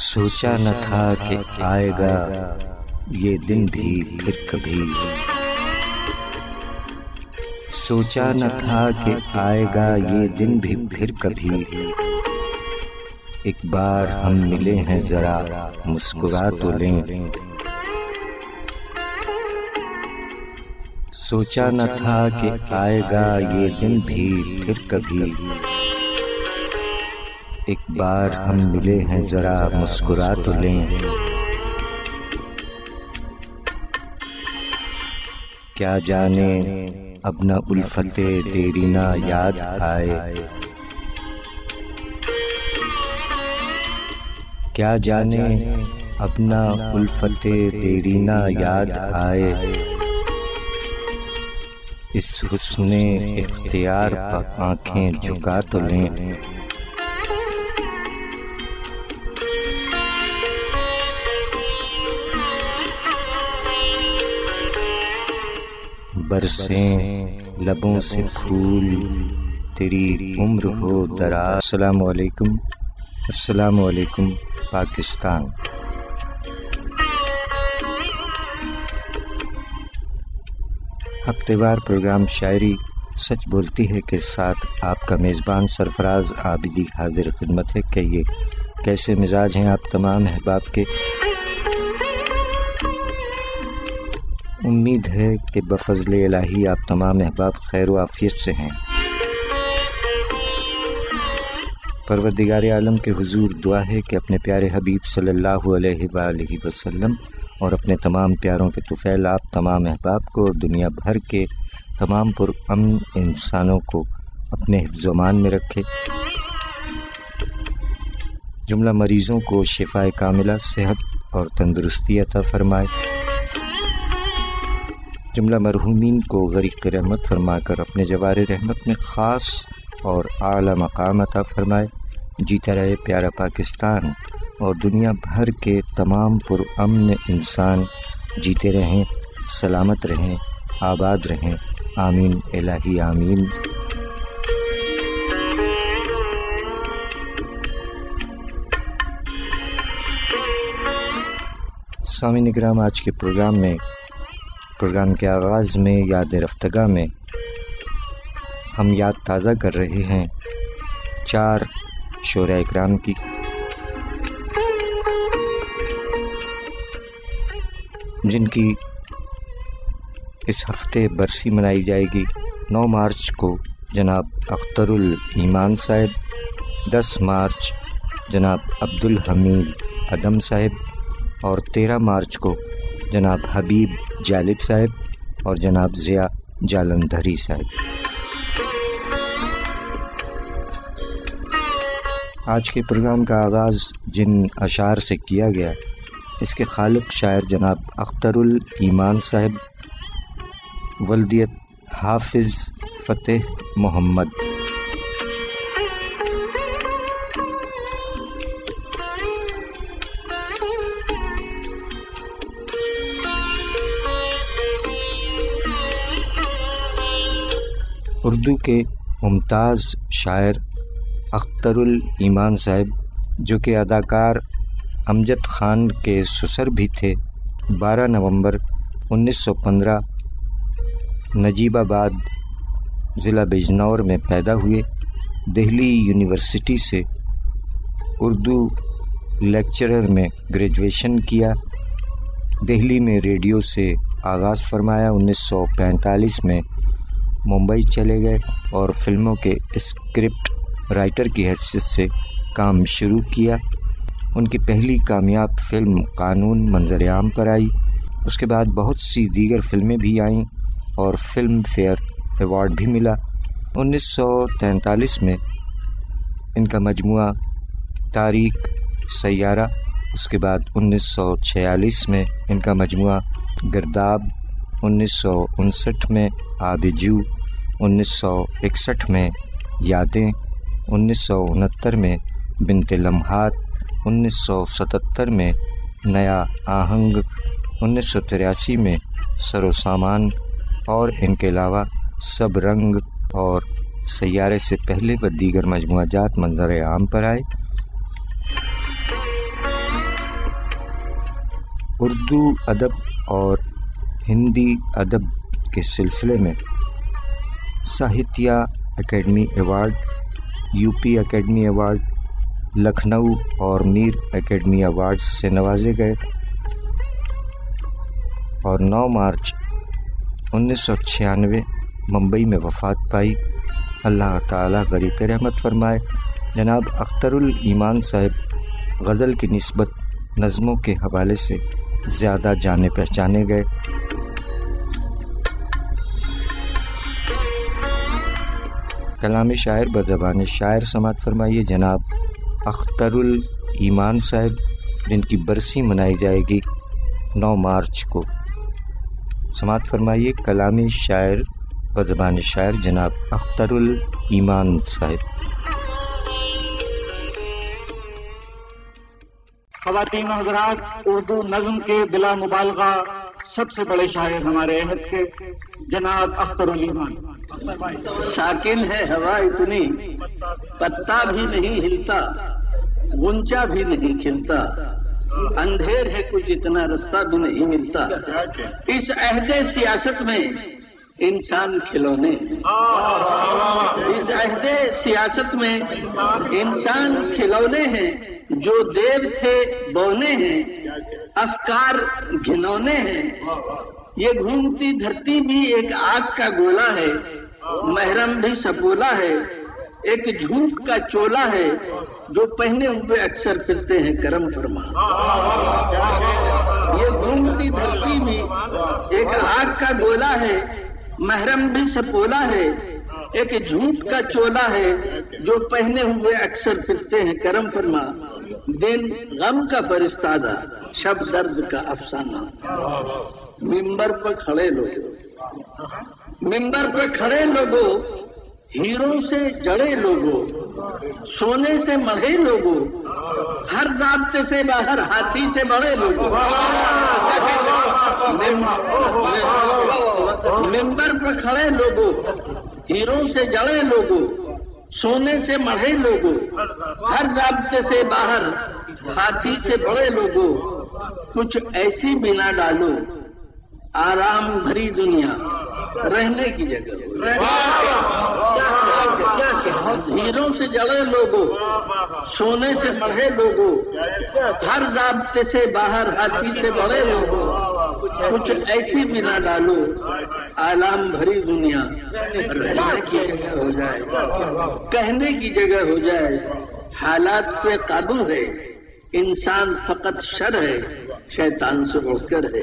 سوچا نہ تھا کہ آئے گا یہ دن بھی پھر کبھی، سوچا نہ تھا کہ آئے گا یہ دن بھی پھر کبھی، ایک بار ہم ملے ہیں ذرا مسکرا تو لیں، سوچا نہ تھا کہ آئے گا یہ دن بھی پھر کبھی، ایک بار ہم ملے ہیں ذرا مسکرا تو لیں، کیا جانے اب نہ الفت تیری نہ یاد آئے، کیا جانے اب نہ الفت تیری نہ یاد آئے، اس حسن اختیار پر آنکھیں جھکا تو لیں، برسیں لبوں سے پھول تیری عمر ہو دراز۔ السلام علیکم، السلام علیکم پاکستان۔ ہفتے وار پروگرام شاعری سچ بولتی ہے کے ساتھ آپ کا میزبان سرفراز عابدی حاضر خدمت ہے۔ کہ یہ کیسے مزاج ہیں آپ تمام احباب کے؟ امید ہے کہ بفضل الہی آپ تمام احباب خیر و عافیت سے ہیں۔ پروردگار عالم کے حضور دعا ہے کہ اپنے پیارے حبیب صلی اللہ علیہ وآلہ وسلم اور اپنے تمام پیاروں کے طفیل آپ تمام احباب کو، دنیا بھر کے تمام پرامن انسانوں کو اپنے حفظ و امان میں رکھے، جملہ مریضوں کو شفاء کاملہ، صحت اور تندرستی عطا فرمائے، جملہ مرحومین کو غریق رحمت فرما کر اپنے جوار رحمت میں خاص اور اعلیٰ مقام عطا فرمائے۔ جیتا رہے پیارا پاکستان اور دنیا بھر کے تمام پرامن انسان جیتے رہیں، سلامت رہیں، آباد رہیں، آمین الہی آمین۔ سامعین کرام، آج کے پروگرام کے آغاز میں یاد رفتگاہ میں ہم یاد تازہ کر رہے ہیں 4 شعراء اکرام کی، جن کی اس ہفتے برسی منائی جائے گی۔ 9 مارچ کو جناب اختر الایمان صاحب، 10 مارچ جناب عبدالحمید ادم صاحب، اور 13 مارچ کو جناب حبیب جالب صاحب اور جناب ضیاء جالندھری صاحب۔ آج کے پروگرام کا آغاز جن اشعار سے کیا گیا، اس کے خالق شاعر جناب اختر الایمان صاحب، ولدیت حافظ فتح محمد۔ اردو کے ممتاز شاعر اختر الایمان صاحب، جو کہ اداکار امجد خان کے سسر بھی تھے، 12 نومبر 1915 نجیب آباد ضلع بجنور میں پیدا ہوئے۔ دہلی یونیورسٹی سے اردو لیکچرر میں گریجویشن کیا۔ دہلی میں ریڈیو سے آغاز فرمایا۔ 1945 میں ممبئی چلے گئے اور فلموں کے اسکرپٹ رائٹر کی حیثیت سے کام شروع کیا۔ ان کی پہلی کامیاب فلم قانون منظر عام پر آئی۔ اس کے بعد بہت سی دیگر فلمیں بھی آئیں اور فلم فیئر ایوارڈ بھی ملا۔ 1943 میں ان کا مجموعہ تاریخ سیارہ، اس کے بعد 1946 میں ان کا مجموعہ گرداب، 1959 میں آب جو، 1961 میں یادیں، 1969 میں بنت لمحات، 1977 میں نیا آہنگ، 1983 میں سر و سامان، اور ان کے علاوہ سب رنگ اور سیارے سے پہلے و دیگر مجموعہ جات منظر عام پر آئے۔ اردو ادب اور ہندی ادب کے سلسلے میں Sahitya academy award, U P academy award, Lucknow اور میر اکیڈمی ایوارڈ سے نوازے گئے اور 9 مارچ 1996 ممبئی میں وفات پائی۔ اللہ تعالیٰ غریق رحمت فرمائے۔ جناب اختر الایمان صاحب غزل کی نسبت نظموں کے حوالے سے زیادہ جانے پہچانے گئے۔ کلام شاعر بزبان شاعر سماعت فرمائیے جناب اختر الایمان صاحب، جن کی برسی منائی جائے گی 9 مارچ کو۔ سماعت فرمائیے کلام شاعر بزبان شاعر جناب اختر الایمان صاحب۔ خواتین و حضرات، اردو نظم کے بلا مبالغہ سب سے بڑے شاعر ہمارے عہد کے جناب اختر الایمان۔ ساکن ہے ہوا اتنی، پتا بھی نہیں ہلتا، غنچہ بھی نہیں کھلتا، اندھیر ہے کچھ اتنا رستہ بھی نہیں ملتا۔ اس عہد سیاست میں انسان کھلونے، اس عہد سیاست میں انسان کھلونے ہیں، جو دیو تھے بونے ہیں، افکار گھنونے ہیں۔ یہ گھومتی دھرتی بھی ایک آگ کا گولا ہے، محرم بھی سپولا ہے، ایک جھوٹ کا چولا ہے، جو پہنے ہوئے اکثر پھرتے ہیں کرم فرما۔ یہ گھومتی دھرتی بھی ایک آگ کا گولا ہے، محرم بھی سپولا ہے، ایک جھوٹ کا چولا ہے، جو پہنے ہوئے اکثر پھرتے ہیں کرم فرما۔ دن غم کا فرستادہ، شب درد کا افسانہ۔ ممبر پر کھڑے لوگوں، ممبر پر کھڑے لوگوں، ہیروں سے جڑے لوگوں، سونے سے مڑھے لوگوں، ہر ضابطے سے باہر ہاتھی سے بڑے لوگوں۔ ممبر پر کھڑے لوگوں، ہیروں سے جڑے لوگوں، سونے سے مڑھے لوگوں، ہر ضابطے سے باہر ہاتھی سے بڑے لوگوں۔ کچھ ایسی بنا ڈالو آرام بھری دنیا رہنے کی جگہ۔ ہیروں سے جڑے لوگوں، سونے سے مڑھے لوگوں، ہر ضابطے سے باہر ہاتھی سے بڑے لوگوں۔ کچھ ایسی بنا ڈالو آلام بھری دنیا رہنے کی جگہ ہو جائے، کہنے کی جگہ ہو جائے۔ حالات پہ قابو ہے، انسان فقط شر ہے، شیطان سے بڑھ کر ہے،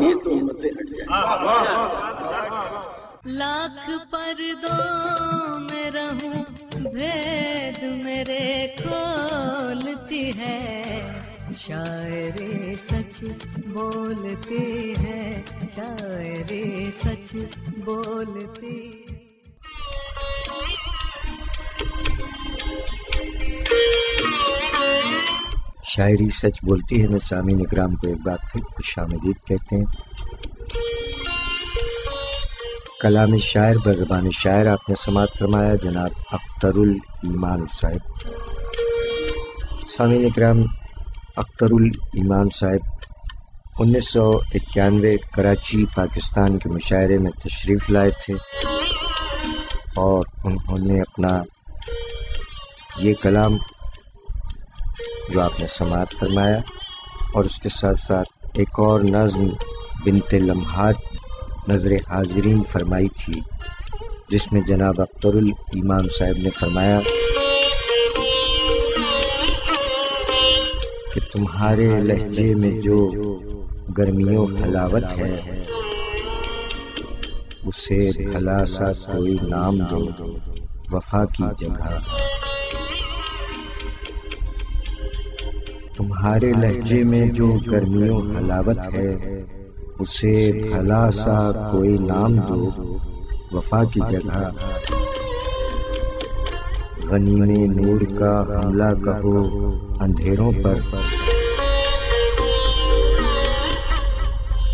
یہ تو ہمت ہٹ جائے۔ لاکھ پردوں میں رہوں بھید میرے کھولتی ہے، شاعری سچ بولتی ہے، شاعری سچ بولتی ہے۔ شاعری سچ بولتی ہے میں سامعین اکرام کو ایک بار پھر خوش آمدید کہتے ہیں۔ کلام شاعر بزبان شاعر آپ نے سماعت فرمایا جناب اختر الایمان صاحب۔ سامعین اکرام، اختر الایمان صاحب 1991 کراچی پاکستان کے مشاعرے میں تشریف لائے تھے اور انہوں نے اپنا یہ کلام جو آپ نے سماعت فرمایا اور اس کے ساتھ ساتھ ایک اور نظم بنت لمحات نظر حاضرین فرمائی تھی، جس میں جناب اختر الایمان صاحب نے فرمایا کہ تمہارے لہجے میں جو گرمیوں حلاوت ہے، اسے بھلا سا کوئی نام دو، وفا کی جگہ۔ تمہارے لہجے میں جو گرمیوں حلاوت ہے، اسے بھلا سا کوئی نام دو، وفا کی جگہ۔ غنیم نور کا حملہ کہو اندھیروں پر،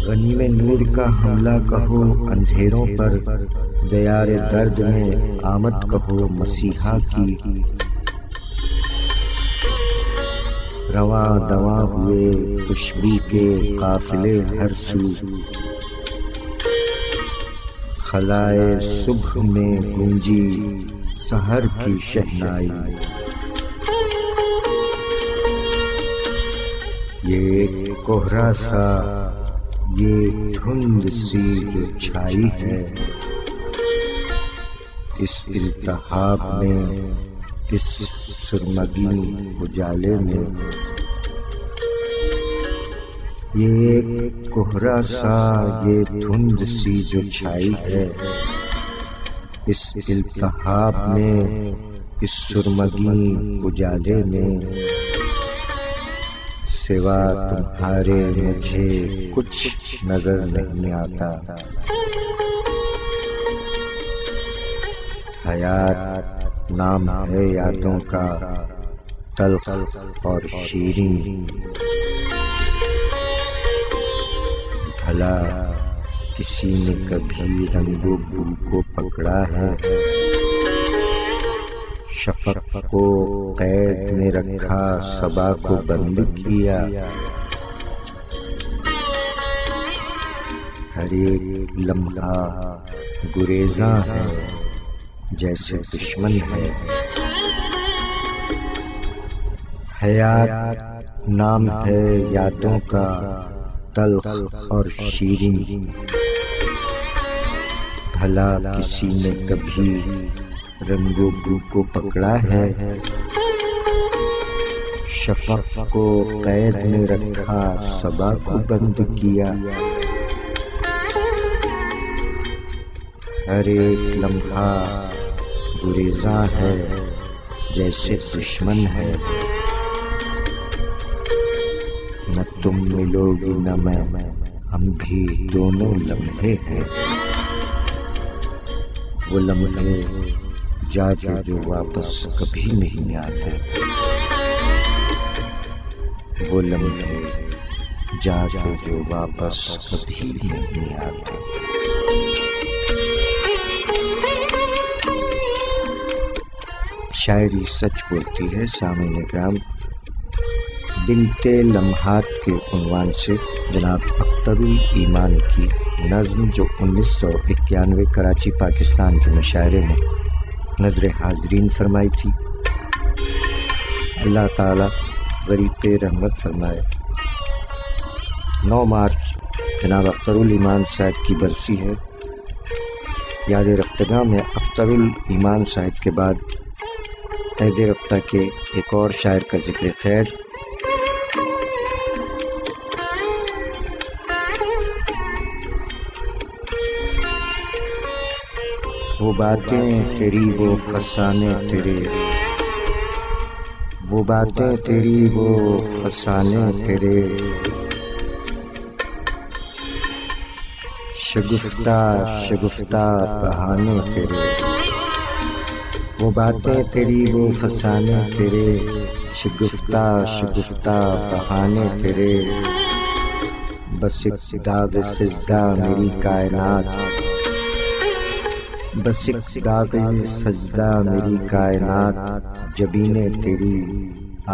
غنیم نور کا حملہ کہو اندھیروں پر، دیار درد میں آمد کہو مسیحا کی۔ رواں دواں ہوئے خوشبو کے قافلے ہر سو، خلائے صبح میں گونجی سحر کی شہنائی۔ یہ کوہرا سا، یہ دھند سی جو چھائی ہے اس التحاب میں، اس سرمگی اجالے میں، یہ کوہرا سا، یہ دھند سی جو چھائی ہے اس التحاب میں، اس سرمگی اجالے میں، سوا تمہارے مجھے کچھ نظر نہیں آتا۔ حیات نام ہے یادوں کا، تلخ اور شیریں، بھلا کسی نے کبھی رنگ و بو کو پکڑا ہے؟ شفق کو قید میں رکھا، صبا کو بند کیا، ہر ایک لمحہ گریزاں ہے جیسے دشمن ہے۔ حیات نام ہے یادوں کا، تلخ اور شیریں، بھلا کسی نے کبھی رنگ و بو کو پکڑا ہے؟ شفق کو قید میں رکھا، صبا کو بند کیا، ہر ایک لمحہ گریزاں ہے جیسے دشمن ہے۔ نہ تم ملو گی نہ میں، ہم بھی دونوں لمحے ہیں، وہ لمحے جا جو واپس کبھی نہیں آتے، وہ لمحے جا جو واپس کبھی نہیں آتے۔ شاعری سچ بولتی ہے سامعین کرام، بنت لمحات کے عنوان سے جناب اختر الایمان کی نظم جو 1991 کراچی پاکستان کے مشاعرے میں نظر حاضرین فرمائی تھی، اللہ تعالیٰ غریب رحمت فرمائے۔ 9 مارچ جناب اختر الایمان صاحب کی برسی ہے۔ یاد رفتگاں میں اختر الایمان صاحب کے بعد عہد رفتہ کے ایک اور شاعر کا ذکر خیر۔ وہ باتیں تیری وہ فسانے تیرے، وہ باتیں تیری وہ فسانے تیرے، شگفتہ شگفتہ بہانے تیرے، وہ باتیں تیری وہ فسانے تیرے، شگفتہ شگفتہ بہانے تیرے، بس ایک داغ سجدہ میری کائنات، بس ایک داغ سجدہ میری کائنات، جبینے تیری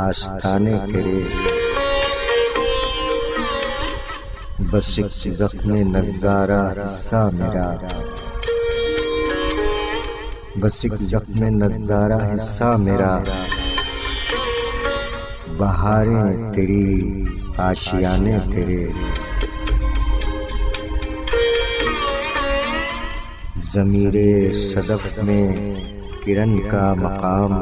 آستانے تیرے، بس ایک زخم نظارہ حصہ میرا، بس ایک زخم نظارہ حصہ میرا، بہاریں تیری آشیانے تیرے، ضمیر صدف میں کرن کا مقام،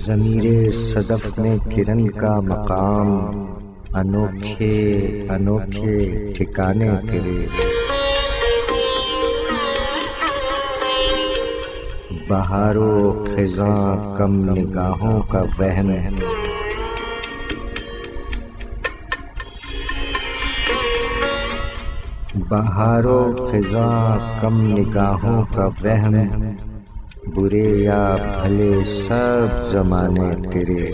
ضمیر صدف میں کرن کا مقام، انوکھے انوکھے ٹھکانے تیرے، بہار و خزاں کم نگاہوں کا وہم، بہار و خزاں کم نگاہوں کا وہم، برے یا بھلے سب زمانے تیرے،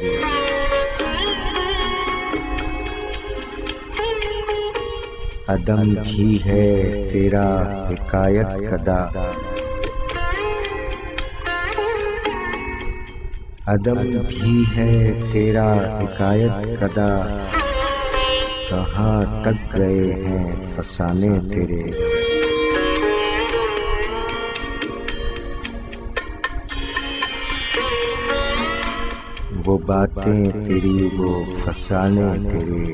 عدم بھی ہے تیرا حکایت کدا، عدم بھی ہے تیرا حکایت کدا، کہاں تک گئے ہیں فسانے تیرے۔ وہ باتیں تیری وہ فسانے تیرے،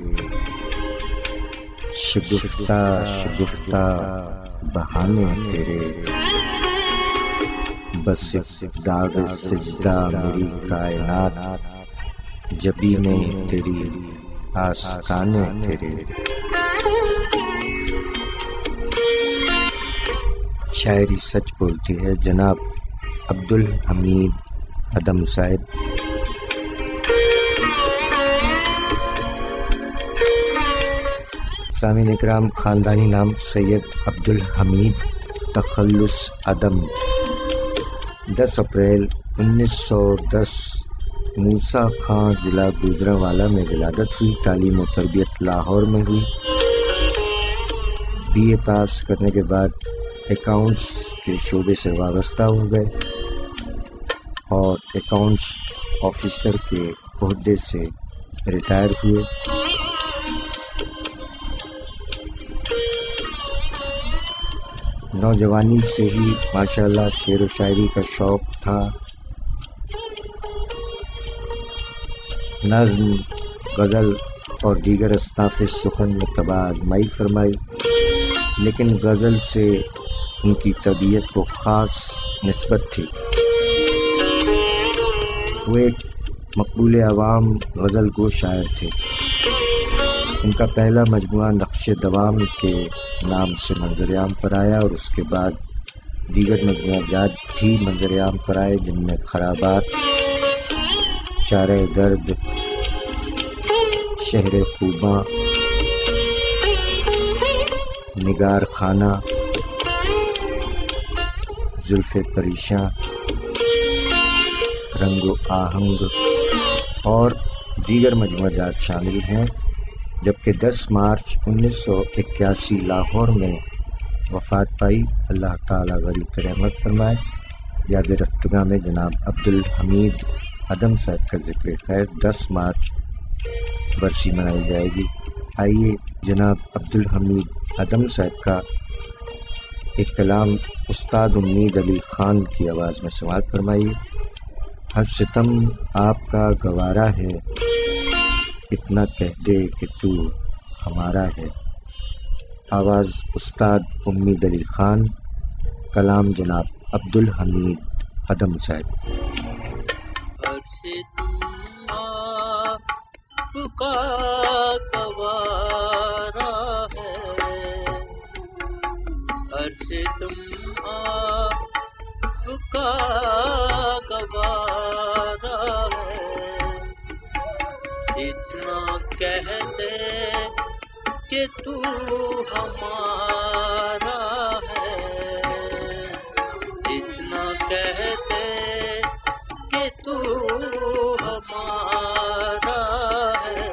شگفتہ شگفتہ بہانے تیرے، بس داغ سجدہ میری کائنات، جبی میں تیری آستانے تیرے۔ شاعری سچ بولتی ہے، جناب عبدالحمید عدم صاحب۔ سامعین اکرام، خاندانی نام سید عبدالحمید تخلص عدم، 10 اپریل 1910 موسیٰ خان ضلع گوجرانوالہ میں ولادت ہوئی۔ تعلیم و تربیت لاہور میں ہوئی۔ BA پاس کرنے کے بعد اکاؤنٹس کے شعبے سے وابستہ ہو گئے اور اکاؤنٹس آفیسر کے عہدے سے ریٹائر ہوئے۔ نوجوانی سے ہی ماشاءاللہ شعر و شاعری کا شوق تھا۔ نظم، غزل اور دیگر اصناف سخن میں طبع آزمائی فرمائی، لیکن غزل سے ان کی طبیعت کو خاص نسبت تھی۔ وہ ایک مقبول عوام غزل گو شاعر تھے۔ ان کا پہلا مجموعہ نقش دوام کے نام سے منظر عام پر آیا اور اس کے بعد دیگر مجموعہ جات بھی منظر عام پر آئے، جن میں خرابات، چارہ درد، شہر خوباں، نگار خانہ، زلف پریشاں، رنگ و آہنگ اور دیگر مجموعہ جات شامل ہیں۔ جبکہ 10 مارچ 1981 لاہور میں وفات پائی۔ اللہ تعالیٰ غریب رحمت فرمائے۔ یاد رفتگاہ میں جناب عبدالحمید عدم صاحب کا ذکر خیر، 10 مارچ برسی منائی جائے گی۔ آئیے جناب عبدالحمید عدم صاحب کا ایک کلام استاد امید علی خان کی آواز میں سماعت فرمائیے۔ ہر ستم آپ کا گوارا ہے، اتنا کہہ دے کہ تو ہمارا ہے۔ آواز استاد امید علی خان، کلام جناب عبدالحمید عدم صاحب۔ عرش تم آپ کا گوارا ہے، عرش تم آپ کا گوارا ہے، اتنا کہہ دے کہ تو ہمارا ہے، اتنا کہہ دے کہ تو ہمارا ہے۔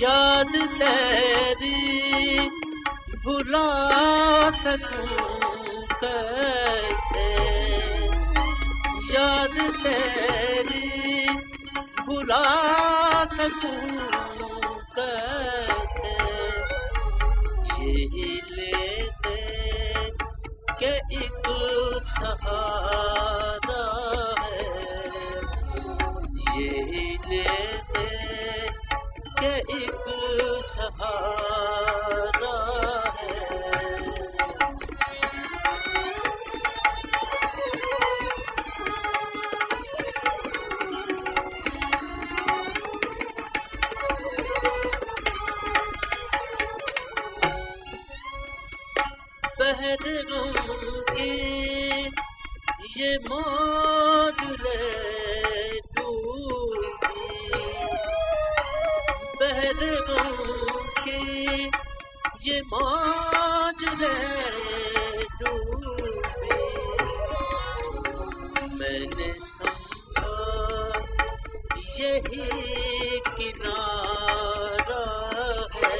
یاد تیری بھلا سکوں کیسے، یاد تیری بھلا سکوں کیسے، یہی لے دے کہ ایک سہارا ہے، یہی لے دے کہ ایک سہارا ہے۔ بہر غم کی یہ موج لے ڈوبی، بہر غم کی یہ موج لے ڈوبی، میں نے سمجھا یہی کنارہ ہے،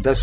10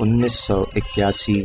1981,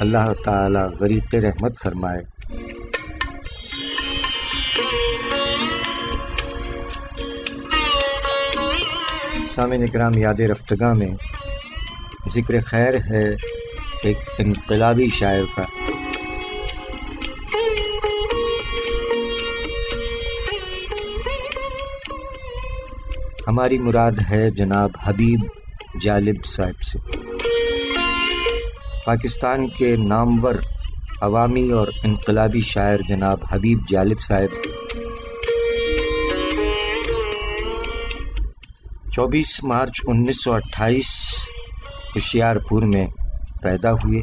اللہ تعالی غریق رحمت فرمائے۔ سامعین اکرام، یاد رفتگاں میں ذکر خیر ہے ایک انقلابی شاعر کا۔ ہماری مراد ہے جناب حبیب جالب صاحب سے۔ پاکستان کے نامور عوامی اور انقلابی شاعر جناب حبیب جالب صاحب 24 مارچ 1928 ہوشیارپور میں پیدا ہوئے۔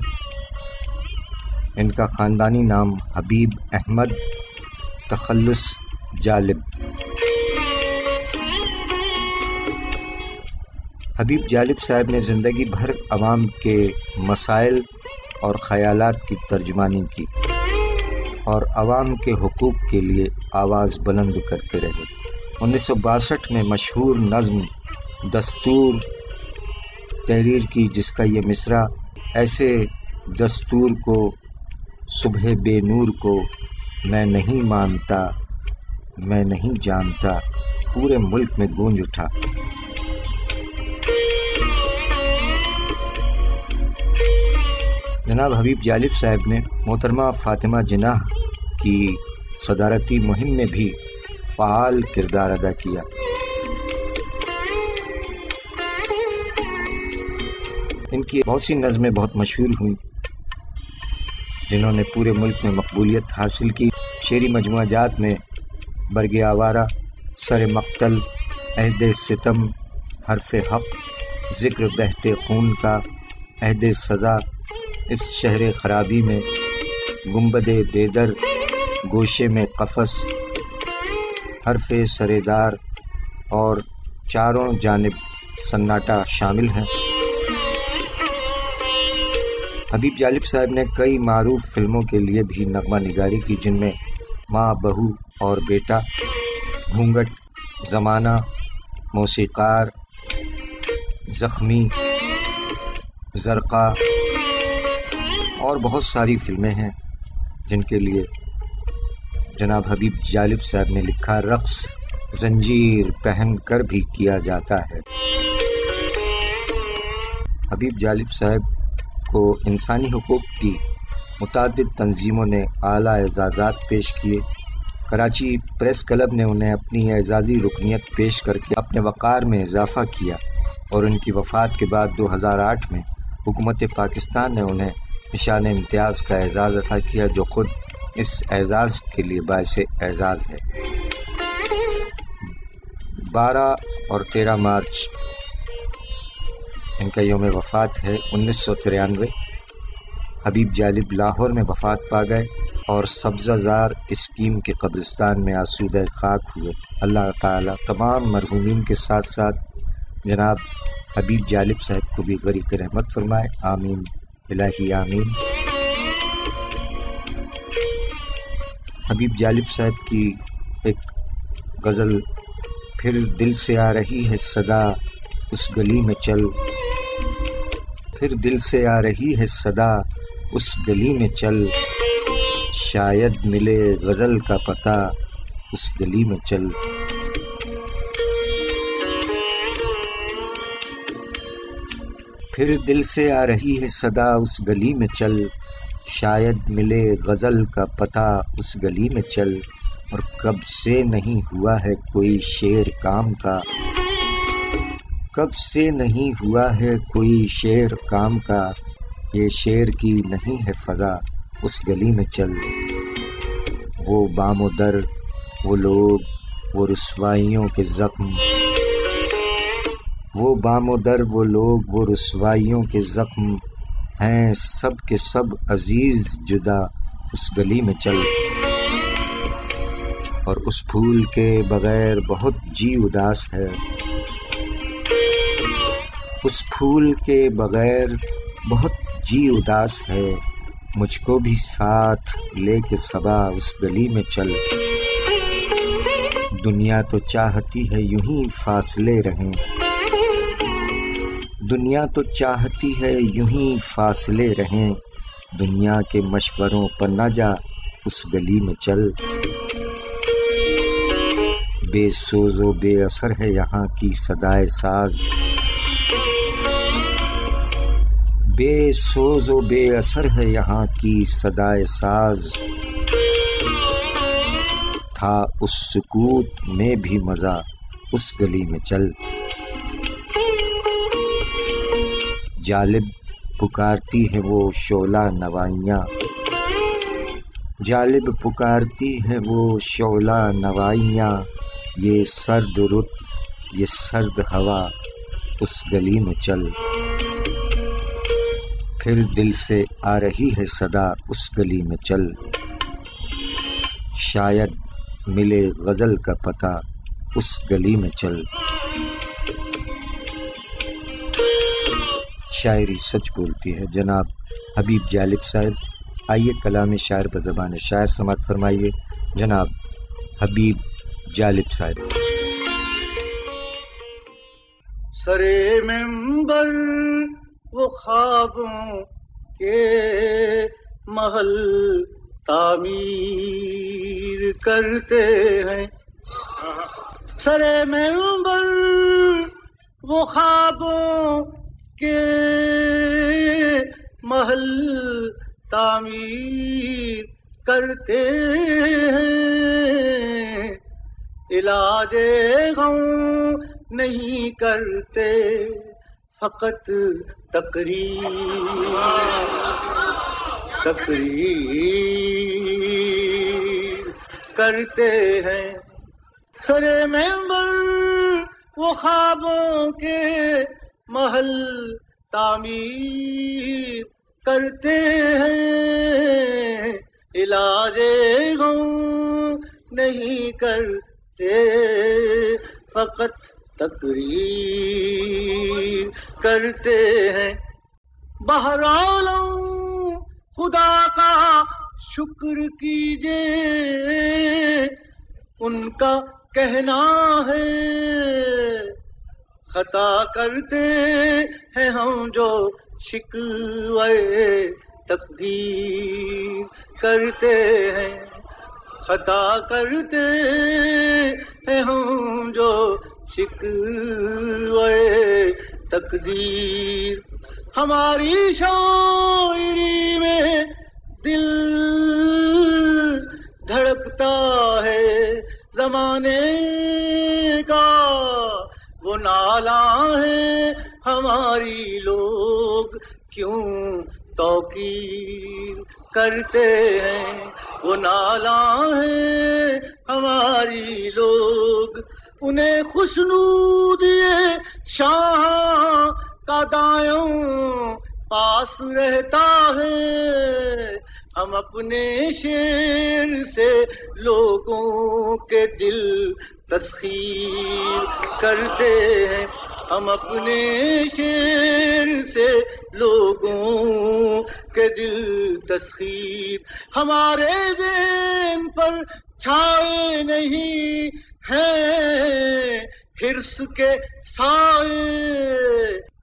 ان کا خاندانی نام حبیب احمد تخلص جالب۔ حبیب جالب صاحب نے زندگی بھر عوام کے مسائل اور خیالات کی ترجمانی کی اور عوام کے حقوق کے لیے آواز بلند کرتے رہے۔ 1962 میں مشہور نظم دستور تحریر کی، جس کا یہ مصرع ایسے دستور کو صبح بے نور کو میں نہیں مانتا میں نہیں جانتا، پورے ملک میں گونج اٹھا۔ جناب حبیب جالب صاحب نے محترمہ فاطمہ جناح کی صدارتی مہم میں بھی فعال کردار ادا کیا۔ ان کی بہت سی نظمیں بہت مشہور ہوئیں جنہوں نے پورے ملک میں مقبولیت حاصل کی۔ شعری مجموعہ جات میں برگ آوارہ، سر مقتل، عہد ستم، حرف حق، ذکر بہتے خون کا، عہد سزا، اس شہر خرابی میں، گنبد بیدر، گوشے میں قفس، حرف سریدار اور چاروں جانب سناٹا شامل ہیں۔ حبیب جالب صاحب نے کئی معروف فلموں کے لیے بھی نغمہ نگاری کی، جن میں ماں، بہو اور بیٹا، گھونگھٹ، زمانہ، موسیقار، زخمی، زرقا اور بہت ساری فلمیں ہیں جن کے لیے جناب حبیب جالب صاحب نے لکھا، رقص زنجیر پہن کر بھی کیا جاتا ہے۔ حبیب جالب صاحب کو انسانی حقوق کی متعدد تنظیموں نے اعلیٰ اعزازات پیش کیے۔ کراچی پریس کلب نے انہیں اپنی اعزازی رکنیت پیش کر کے اپنے وقار میں اضافہ کیا، اور ان کی وفات کے بعد 2008 میں حکومت پاکستان نے انہیں نشان امتیاز کا اعزاز عطا کیا، جو خود اس اعزاز کے لیے باعث اعزاز ہے۔ 12 اور 13 مارچ ان کا یوم وفات ہے۔ 1993 حبیب جالب لاہور میں وفات پا گئے اور سبزہ زار اسکیم کے قبرستان میں آسودہ خاک ہوئے۔ اللہ تعالیٰ تمام مرحومین کے ساتھ ساتھ جناب حبیب جالب صاحب کو بھی غریق رحمت فرمائے، آمین الہی آمین۔ حبیب جالب صاحب کی ایک غزل، پھر دل سے آ رہی ہے صدا اس گلی میں چل، پھر دل سے آ رہی ہے صدا اس گلی میں چل، شاید ملے غزل کا پتہ اس گلی میں چل۔ پھر دل سے آ رہی ہے صدا اس گلی میں چل، شاید ملے غزل کا پتہ اس گلی میں چل، اور کب سے نہیں ہوا ہے کوئی شعر کام کا، کب سے نہیں ہوا ہے کوئی شعر کام کا، یہ شعر کی نہیں ہے فضا اس گلی میں چل۔ وہ بام و در، وہ لوگ، وہ رسوائیوں کے زخم، وہ بام و در، وہ لوگ، وہ رسوائیوں کے زخم، ہیں سب کے سب عزیز جدا اس گلی میں چل۔ اور اس پھول کے بغیر بہت جی اداس ہے، اس پھول کے بغیر بہت جی اداس ہے، مجھ کو بھی ساتھ لے کے صبا اس گلی میں چل۔ دنیا تو چاہتی ہے یوں ہی فاصلے رہیں، دنیا تو چاہتی ہے یوں ہی فاصلے رہیں، دنیا کے مشوروں پر نہ جا، اس گلی میں چل، بے سوز و بے اثر ہے یہاں کی صدائے ساز، بے سوز و بے اثر ہے یہاں کی صدائے ساز، تھا اس سکوت میں بھی مزہ، اس گلی میں چل، جالب پکارتی ہے وہ شعلہ نوائیاں، جالب پکارتی ہے وہ شعلہ نوائیاں، یہ سرد رت یہ سرد ہوا، اس گلی میں چل، پھر دل سے آ رہی ہے صدا، اس گلی میں چل، شاید ملے غزل کا پتہ، اس گلی میں چل۔ شاعری سچ بولتی ہے جناب حبیب جالب صاحب۔ آئیے کلام شاعر بزبان شاعر سماعت فرمائیے جناب حبیب جالب صاحب۔ سرے منبر وہ خوابوں کے محل تعمیر کرتے ہیں، سرے منبر وہ خوابوں کے محل تعمیر کرتے ہیں، علاج غم نہیں کرتے، فقط تقریر کرتے ہیں، سرے ممبر وہ خوابوں کے محل تعمیر کرتے ہیں، علاج غم نہیں کرتے، فقط تقریر کرتے ہیں۔ بہرحال خدا کا شکر کیجئے، ان کا کہنا ہے خطا کرتے ہیں ہم جو شکوے تقدیر کرتے ہیں، خطا کرتے ہیں ہم جو شکوے تقدیر۔ ہماری شاعری میں دل دھڑکتا ہے زمانے کا وہ نالاں ہے، ہماری لوگ کیوں توقیر کرتے ہیں، وہ نالاں ہے ہماری لوگ، انہیں خوشنودیے شاہ کا دایوں پاس رہتا ہے، ہم اپنے شعر سے لوگوں کے دل تسخیر کرتے ہیں، ہم اپنے شعر سے لوگوں کے دل تسخیر، ہمارے ذہن پر چھائے نہیں ہیں حرص کے سائے،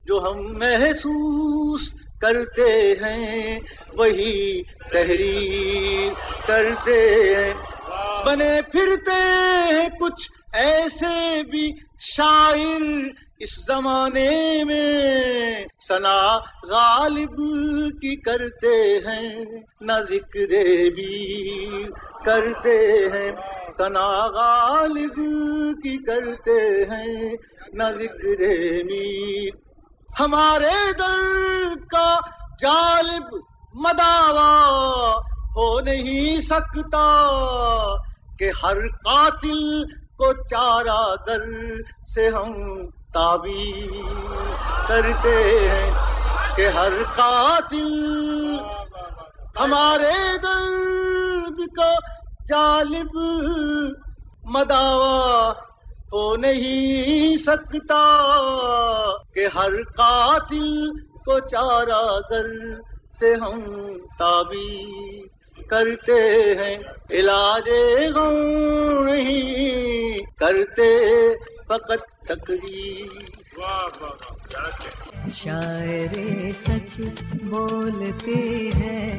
جو ہم محسوس کرتے ہیں وہی تحریر کرتے ہیں، بنے پھرتے ہیں کچھ ایسے بھی شاعر اس زمانے میں، ثنا غالب کی کرتے ہیں نہ ذکر بھی کرتے ہیں، ثنا غالب کی کرتے ہیں نہ ذکر بھی، ہمارے درد کا جالب مداوا ہو نہیں سکتا کہ ہر قاتل کو چارہ گر سے ہم تعبیر کرتے ہیں، کہ ہر قاتل ہمارے درد کا جالب مداوا ہو نہیں سکتا کہ ہر قاتل کو چارہ گر سے ہم تعبیر کرتے ہیں، علاج غم نہیں کرتے، فقط تقریر۔ شاعر سچ بولتے ہیں،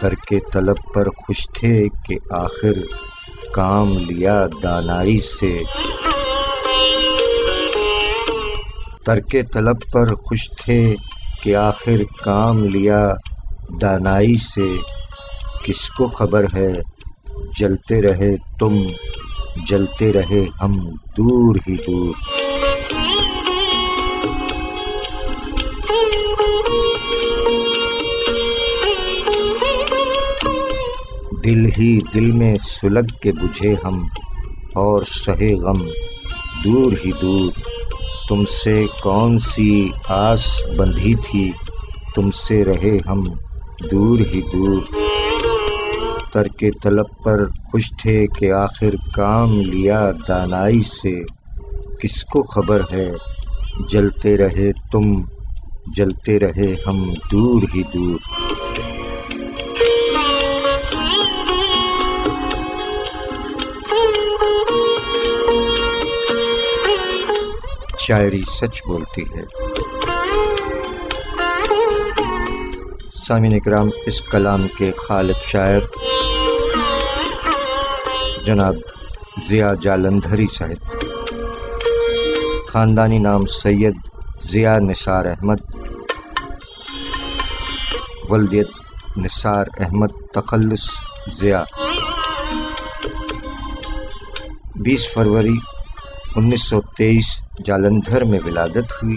ترک طلب پر خوش تھے کہ آخر کام لیا دانائی سے، ترک طلب پر خوش تھے کہ آخر کام لیا دانائی سے، کس کو خبر ہے جلتے رہے تم جلتے رہے ہم دور ہی دور۔ دل ہی دل میں سلگ کے بجھے ہم اور سہے غم دور ہی دور، تم سے کون سی آس بندھی تھی تم سے رہے ہم دور ہی دور، ترک طلب پر خوش تھے کہ آخر کام لیا دانائی سے، کس کو خبر ہے جلتے رہے تم جلتے رہے ہم دور ہی دور۔ شاعری سچ بولتی ہے۔ سامعین اکرام، اس کلام کے خالق شاعر جناب ضیاء جالندھری صاحب، خاندانی نام سید ضیاء نثار احمد، ولدیت نثار احمد تخلص ضیاء، 20 فروری 1923 جالندھر میں ولادت ہوئی۔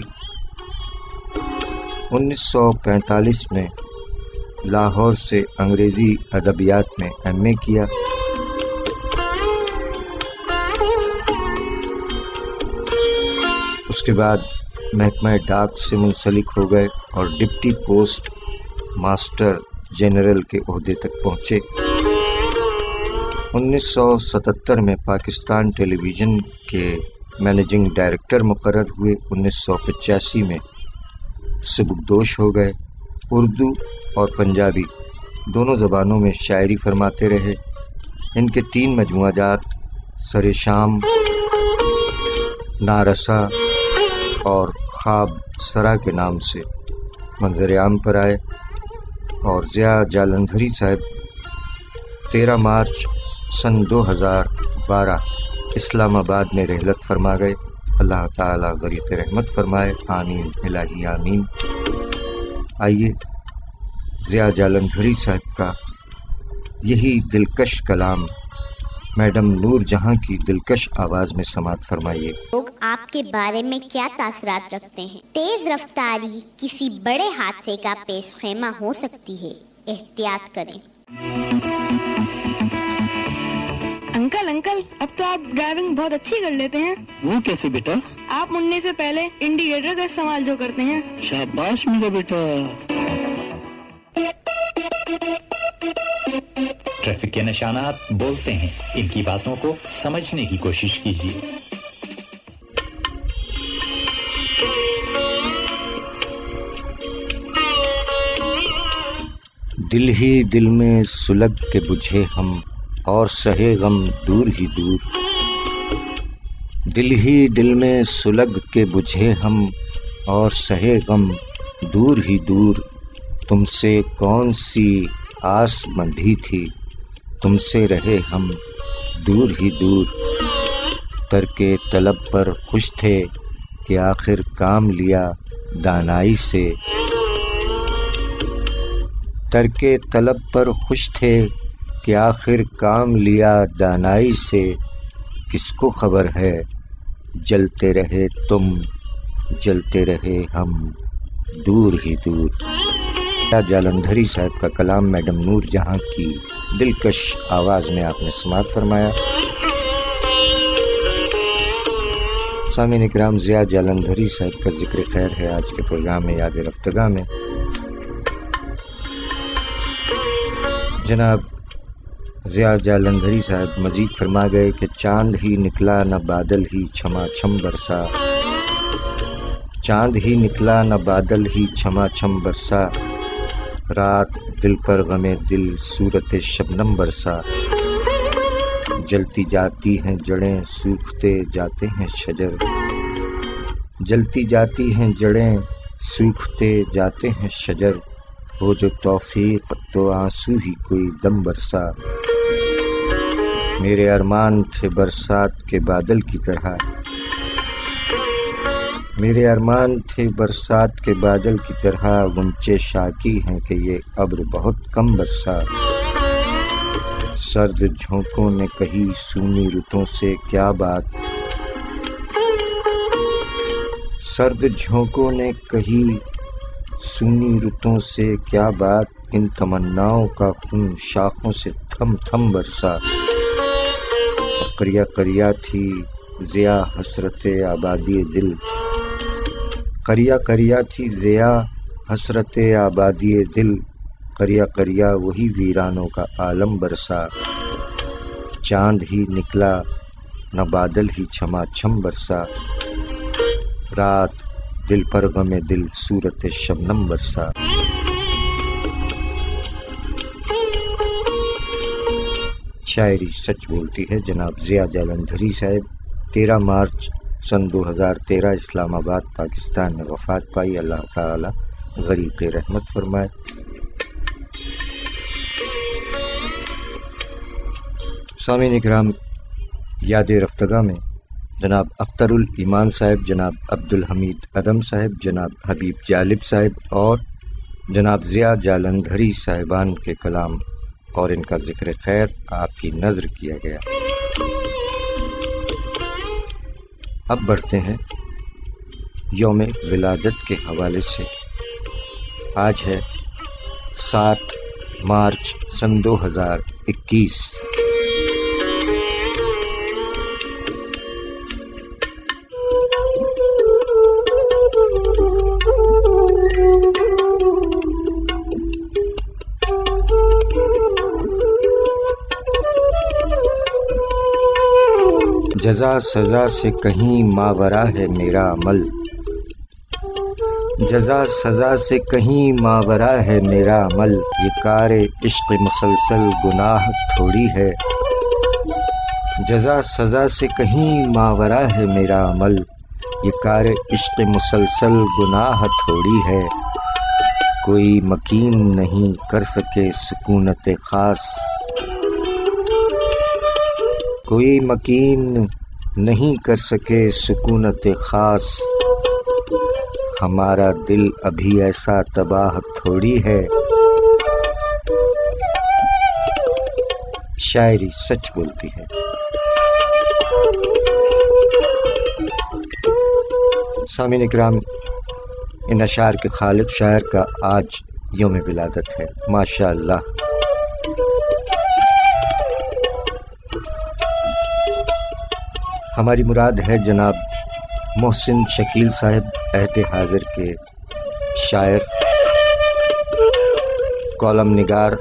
1945 میں لاہور سے انگریزی ادبیات میں ایم اے کیا۔ اس کے بعد محکمہ ڈاک سے منسلک ہو گئے اور ڈپٹی پوسٹ ماسٹر جنرل کے عہدے تک پہنچے۔ 1977 میں پاکستان ٹیلی ویژن کے مینیجنگ ڈائریکٹر مقرر ہوئے۔ 1985 میں سبکدوش ہو گئے۔ اردو اور پنجابی دونوں زبانوں میں شاعری فرماتے رہے۔ ان کے 3 مجموعہ جات سر شام، نارسا اور خواب سرا کے نام سے منظر عام پر آئے، اور ضیاء جالندھری صاحب 13 مارچ سن 2012 اسلام آباد میں رحلت فرما گئے۔ اللہ تعالیٰ غریق رحمت فرمائے، آمین الہی آمین۔ آئیے ضیاء جالندھری صاحب کا یہی دلکش کلام میڈم نور جہاں کی دلکش آواز میں سماعت فرمائیے۔ لوگ آپ کے بارے میں کیا تاثرات رکھتے ہیں؟ تیز رفتاری کسی بڑے حادثے کا پیش خیمہ ہو سکتی ہے، احتیاط کریں۔ انکل اب تو آپ ڈرائیونگ بہت اچھی کر لیتے ہیں۔ وہ کیسے بیٹا؟ آپ مڑنے سے پہلے انڈیکیٹر کا استعمال جو کرتے ہیں۔ شاباش میرا بیٹا۔ ٹریفک کے نشانات بولتے ہیں، ان کی باتوں کو سمجھنے کی کوشش کیجیے۔ دل ہی دل میں سلگ کے بجھے ہم اور سہے غم دور ہی دور، دل ہی دل میں سلگ کے بجھے ہم اور سہے غم دور ہی دور، تم سے کون سی آس بندھی تھی تم سے رہے ہم دور ہی دور، ترک طلب پر خوش تھے کہ آخر کام لیا دانائی سے، ترک طلب پر خوش تھے کہ آخر کام لیا دانائی سے، کس کو خبر ہے جلتے رہے تم جلتے رہے ہم دور ہی دور۔ جالندھری صاحب کا کلام میڈم نور جہاں کی دلکش آواز میں آپ نے سماعت فرمایا۔ سامعین اکرام، ضیاء جالندھری صاحب کا ذکر خیر ہے آج کے پروگرام میں یاد رفتگاہ میں۔ جناب ضیاء جالندھری صاحب مزید فرما گئے کہ چاند ہی نکلا نہ بادل ہی چھما چھم برسا، چاند ہی نکلا نہ بادل ہی چھما چھم برسا، رات دل پر غم دل صورت شبنم برسا، جلتی جاتی ہیں جڑیں سوکھتے جاتے ہیں شجر، جلتی جاتی ہیں جڑیں سوکھتے جاتے ہیں شجر، ہو جو توفیق تو آنسو ہی کوئی دم برسا، میرے ارمان تھے برسات کے بادل کی طرح، میرے ارمان تھے برسات کے بادل کی طرح، غنچے شاکی ہیں کہ یہ ابر بہت کم برسا، سرد جھونکوں نے کہی سونی رتوں سے کیا بات، سرد جھونکوں نے کہی سونی رتوں سے کیا بات، ان تمناؤں کا خون شاخوں سے تھم تھم برسا، قریہ قریہ تھی ضیا حسرت آبادی دل، قریہ قریہ تھی ضیا حسرت آبادی دل، قریہ قریہ وہی ویرانوں کا عالم برسا، چاند ہی نکلا نہ بادل ہی چھما چھم برسا، رات دل پر غم دل صورت شبنم برسا۔ شاعری سچ بولتی ہے جناب ضیا جالندھری صاحب 13 مارچ سن 2013 اسلام آباد پاکستان میں وفات پائی، اللہ تعالی غریق رحمت فرمائے۔ سامعین اکرام، یاد رفتگاہ میں جناب اختر الایمان صاحب، جناب عبدالحمید ادم صاحب، جناب حبیب جالب صاحب اور جناب ضیا جالندھری صاحبان کے کلام اور ان کا ذکر خیر آپ کی نظر کیا گیا۔ اب بڑھتے ہیں یوم ولادت کے حوالے سے۔ آج ہے 7 مارچ سن 2021۔ جزا سزا سے کہیں ماورا ہے میرا عمل، جزا سزا سے کہیں ماورا ہے میرا عمل، یہ کار عشق مسلسل گناہ تھوڑی ہے، جزا سزا سے کہیں ماورا ہے میرا عمل، یہ کار عشق مسلسل گناہ تھوڑی ہے، کوئی مکین نہیں کر سکے سکونت خاص، کوئی مکین نہیں کر سکے سکونت خاص، ہمارا دل ابھی ایسا تباہ تھوڑی ہے۔ شاعری سچ بولتی ہے۔ سامعین اکرام، ان اشعار کے خالق شاعر کا آج یوم ولادت ہے، ماشاء اللہ۔ ہماری مراد ہے جناب محسن شکیل صاحب، عہد حاضر کے شاعر، کالم نگار،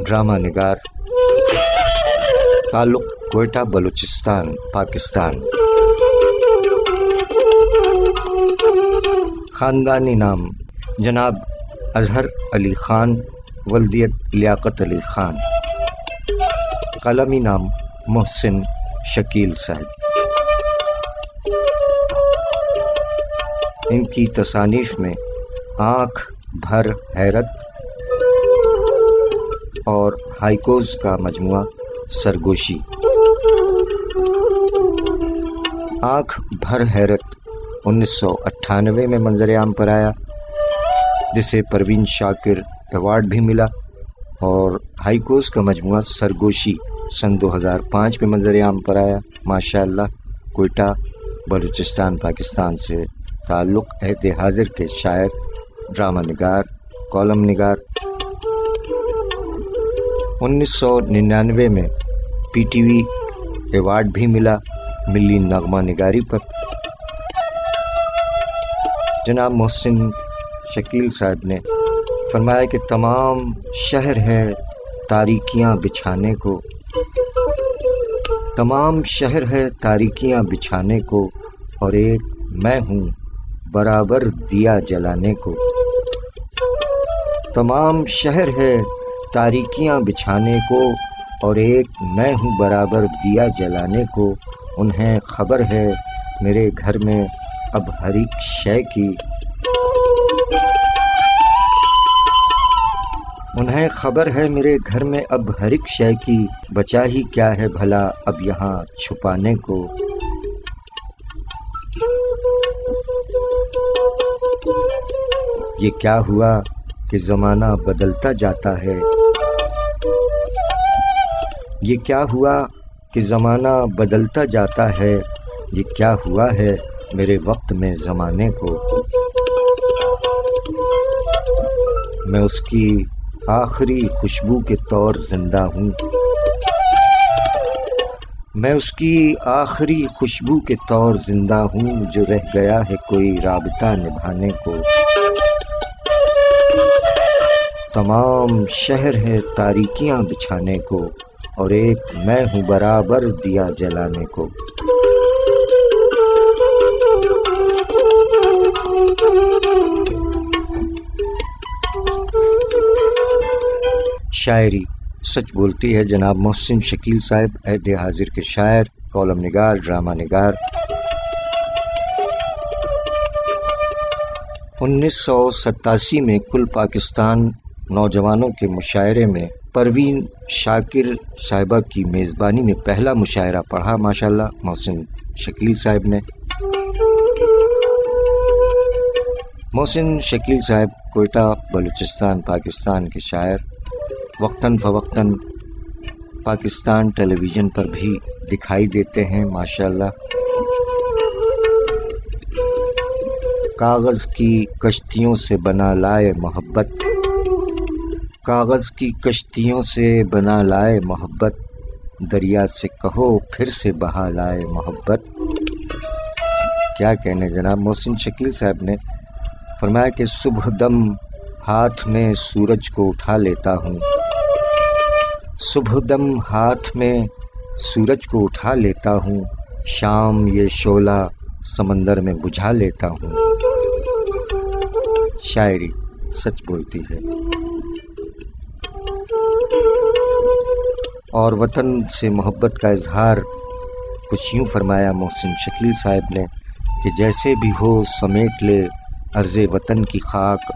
ڈرامہ نگار، تعلق کوئٹہ بلوچستان پاکستان، خاندانی نام جناب اظہر علی خان، ولدیت لیاقت علی خان، قلمی نام محسن شکیل صاحب۔ ان کی تصانیف میں آنکھ بھر حیرت اور ہائیکوز کا مجموعہ سرگوشی۔ آنکھ بھر حیرت 1998 میں منظر عام پر آیا، جسے پروین شاکر ایوارڈ بھی ملا، اور ہائیکوز کا مجموعہ سرگوشی سن 2005 میں منظر عام پر آیا، ماشاء اللہ۔ کوئٹہ بلوچستان پاکستان سے تعلق، عہد حاضر کے شاعر، ڈرامہ نگار، کالم نگار۔ 1999 میں پی ٹی وی ایوارڈ بھی ملا ملی نغمہ نگاری پر۔ جناب محسن شکیل صاحب نے فرمایا کہ تمام شہر ہے تاریکیاں بچھانے کو، تمام شہر ہے تاریکیاں بچھانے کو، اور ایک میں ہوں برابر دیا جلانے کو۔ تمام شہر ہے تاریکیاں بچھانے کو، اور ایک میں ہوں برابر دیا جلانے کو، انہیں خبر ہے میرے گھر میں اب ہر ایک شے کی، انہیں خبر ہے میرے گھر میں اب ہر ایک شے کی، بچا ہی کیا ہے بھلا اب یہاں چھپانے کو۔ یہ کیا ہوا کہ زمانہ بدلتا جاتا ہے، یہ کیا ہوا کہ زمانہ بدلتا جاتا ہے، یہ کیا ہوا ہے میرے وقت میں زمانے کو۔ میں اس کی آخری خوشبو کے طور زندہ ہوں، میں اس کی آخری خوشبو کے طور زندہ ہوں، جو رہ گیا ہے کوئی رابطہ نبھانے کو۔ تمام شہر ہے تاریکیاں بچھانے کو، اور ایک میں ہوں برابر دیا جلانے کو۔ شاعری سچ بولتی ہے جناب محسن شکیل صاحب، عہد حاضر کے شاعر، کالم نگار، ڈرامہ نگار۔ 1987 میں کل پاکستان نوجوانوں کے مشاعرے میں پروین شاکر صاحبہ کی میزبانی میں پہلا مشاعرہ پڑھا ماشاءاللہ محسن شکیل صاحب نے۔ محسن شکیل صاحب کوئٹہ بلوچستان پاکستان کے شاعر، وقتاً فوقتاً پاکستان ٹیلی ویژن پر بھی دکھائی دیتے ہیں ماشاءاللہ۔ کاغذ کی کشتیوں سے بنا لائے محبت، کاغذ کی کشتیوں سے بنا لائے محبت، دریا سے کہو پھر سے بہا لائے محبت۔ کیا کہنے جناب محسن شکیل صاحب نے فرمایا کہ صبح دم ہاتھ میں سورج کو اٹھا لیتا ہوں، صبح دم ہاتھ میں سورج کو اٹھا لیتا ہوں، شام یہ شعلہ سمندر میں بجھا لیتا ہوں۔ شاعری سچ بولتی ہے۔ اور وطن سے محبت کا اظہار کچھ یوں فرمایا محسن شکیل صاحب نے کہ جیسے بھی ہو سمیٹ لے عرض وطن کی خاک،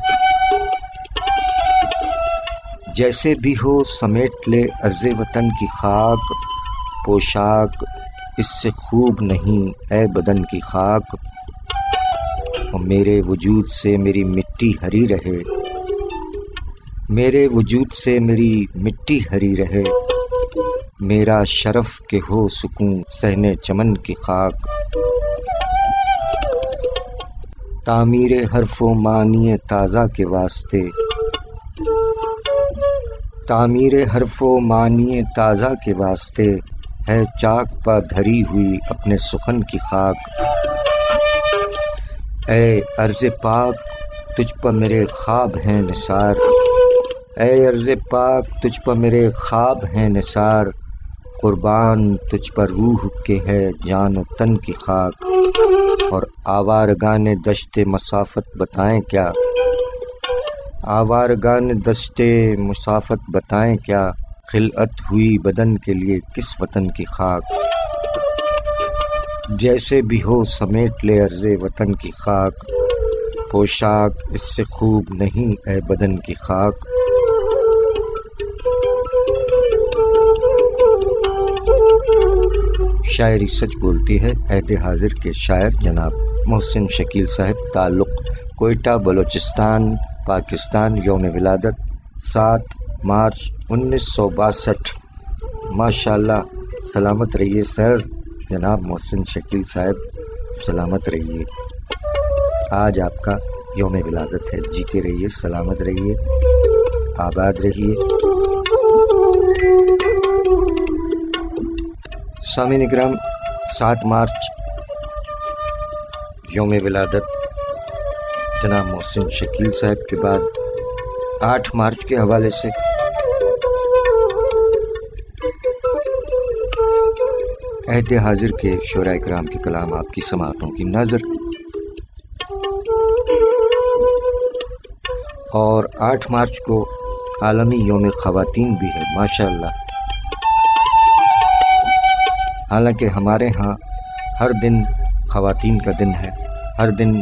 جیسے بھی ہو سمیٹ لے عرض وطن کی خاک، پوشاک اس سے خوب نہیں اے بدن کی خاک، اور میرے وجود سے میری مٹی ہری رہے، میرے وجود سے میری مٹی ہری رہے، میرا شرف کہ ہو سکون صحن چمن کی خاک۔ تعمیر حرف و معنی تازہ کے واسطے، تعمیر حرف و معنی تازہ کے واسطے، ہے چاک پا دھری ہوئی اپنے سخن کی خاک۔ اے عرض پاک تجھ پر میرے خواب ہیں نثار، اے عرض پاک تجھ پر میرے خواب ہیں نثار، قربان تجھ پر روح کے ہے جان و تن کی خاک۔ اور آوارگان دشت مسافت بتائیں کیا، آوارگان دشت مسافت بتائیں کیا، خلعت ہوئی بدن کے لیے کس وطن کی خاک۔ جیسے بھی ہو سمیٹ لے عرض وطن کی خاک، پوشاک اس سے خوب نہیں اے بدن کی خاک۔ شاعری سچ بولتی ہے، عہد حاضر کے شاعر جناب محسن شکیل صاحب، تعلق کوئٹہ بلوچستان پاکستان، یوم ولادت 7 مارچ 1962۔ ماشاءاللہ سلامت رہیے سر جناب محسن شکیل صاحب، سلامت رہیے۔ آج آپ کا یوم ولادت ہے، جیتے رہیے، سلامت رہیے، آباد رہیے۔ سامعین اکرام، 7 مارچ یوم ولادت جناب محسن شکیل صاحب کے بعد 8 مارچ کے حوالے سے عہد حاضر کے شعراء اکرام کے کلام آپ کی سماعتوں کی نظر۔ اور 8 مارچ کو عالمی یوم خواتین بھی ہے ماشاءاللہ۔ حالانکہ ہمارے ہاں ہر دن خواتین کا دن ہے، ہر دن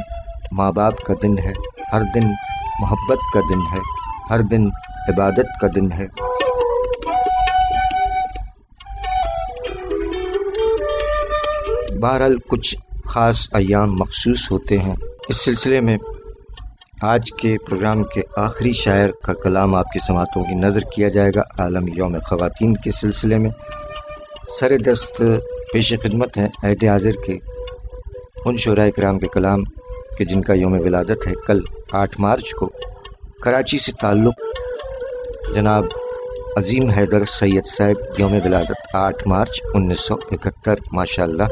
ماں باپ کا دن ہے، ہر دن محبت کا دن ہے، ہر دن عبادت کا دن ہے۔ بہرحال کچھ خاص ایام مخصوص ہوتے ہیں۔ اس سلسلے میں آج کے پروگرام کے آخری شاعر کا کلام آپ کی سماعتوں کی نظر کیا جائے گا۔ عالمی یوم خواتین کے سلسلے میں سر دست پیش خدمت ہیں عہد حاضر کے ان شعراء کرام کے کلام کہ جن کا یوم ولادت ہے کل 8 مارچ کو۔ کراچی سے تعلق جناب عظیم حیدر سید صاحب، یوم ولادت 8 مارچ 1971، ماشاء اللہ۔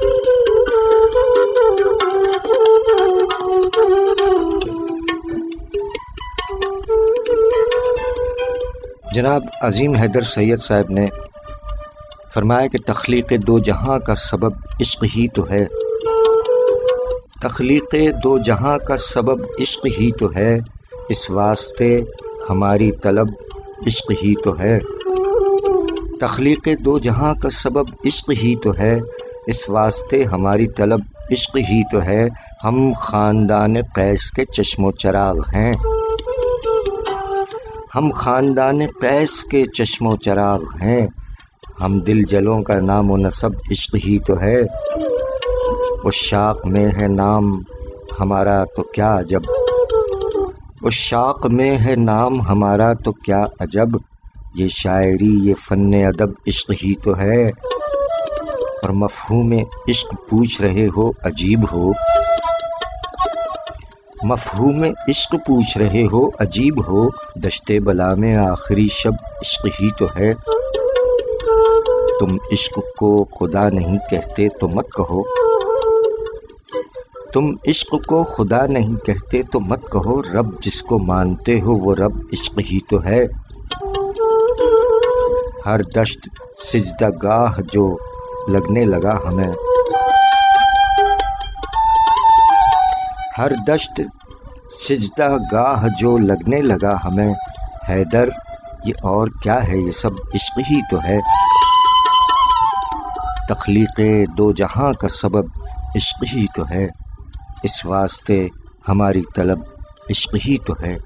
جناب عظیم حیدر سید صاحب نے فرمایا کہ تخلیق دو جہاں کا سبب عشق ہی تو ہے، تخلیق دو جہاں کا سبب عشق ہی تو ہے، اس واسطے ہماری طلب عشق ہی تو ہے، تخلیق دو جہاں کا سبب عشق ہی تو ہے، اس واسطے ہماری طلب عشق ہی تو ہے، ہم خاندان قیس کے چشم و چراغ ہیں، ہم خاندان قیس کے چشم و چراغ ہیں، ہم دل جلوں کا نام و نسب عشق ہی تو ہے، عشاق میں ہے نام ہمارا تو کیا عجب، عشاق میں ہے نام ہمارا تو کیا عجب، یہ شاعری یہ فن ادب عشق ہی تو ہے، اور مفہوم عشق پوچھ رہے ہو عجیب ہو، مفہوم عشق پوچھ رہے ہو عجیب ہو، دشت بلا میں آخری شب عشق ہی تو ہے، تم عشق کو خدا نہیں کہتے تو مت کہو، تم عشق کو خدا نہیں کہتے تو مت کہو، رب جس کو مانتے ہو وہ رب عشق ہی تو ہے، ہر دشت سجدہ گاہ جو لگنے لگا ہمیں، ہر دشت سجدہ گاہ جو لگنے لگا ہمیں، حیدر یہ اور کیا ہے یہ سب عشق ہی تو ہے، تخلیق دو جہاں کا سبب عشق ہی تو ہے، اس واسطے ہماری طلب عشق ہی تو ہے،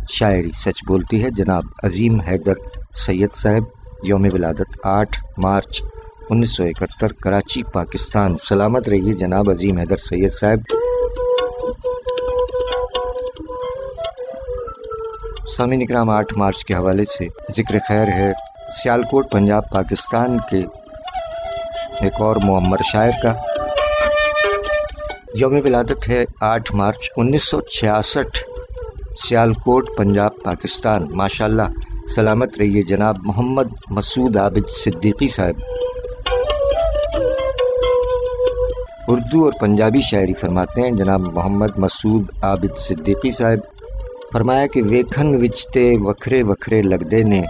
شاعری سچ بولتی ہے۔ جناب عظیم حیدر سید صاحب، یوم ولادت 8 مارچ 1971، کراچی، پاکستان۔ سلامت رہیے جناب عظیم حیدر سید صاحب۔ سامعین اکرام، 8 مارچ کے حوالے سے ذکر خیر ہے سیالکوٹ، پنجاب، پاکستان کے ایک اور معمر شاعر کا۔ یوم ولادت ہے 8 مارچ 1966، سیالکوٹ، پنجاب، پاکستان، ماشاء اللہ۔ سلامت رہیے جناب محمد مسعود عابد صدیقی صاحب۔ اردو اور پنجابی شاعری فرماتے ہیں جناب محمد مسعود عابد صدیقی صاحب۔ فرمایا کہ ویکھن وچ تے وکھرے وکھرے لگدے نے،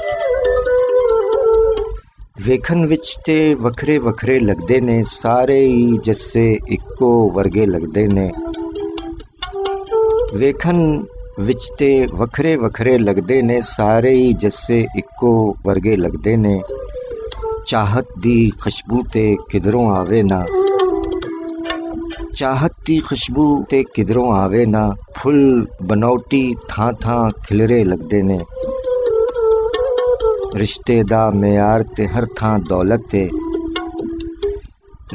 ویکھن وچ تے وکھرے وکھرے لگدے نے، سارے ہی جسے اکو ورگے لگدے نے، ویکھن وچ تے وکھرے وکھرے لگدے نے، سارے ہی جسے اکو ورگے لگدے نے، چاہت دی خوشبو تے کدھروں آوے نہ، چاہت دی خوشبو تے کدھروں آوے نہ، پھل بنوٹی تھاں تھاں کھلرے لگدے نے، رشتے دا معیار تے ہر تھاں دولت ہے،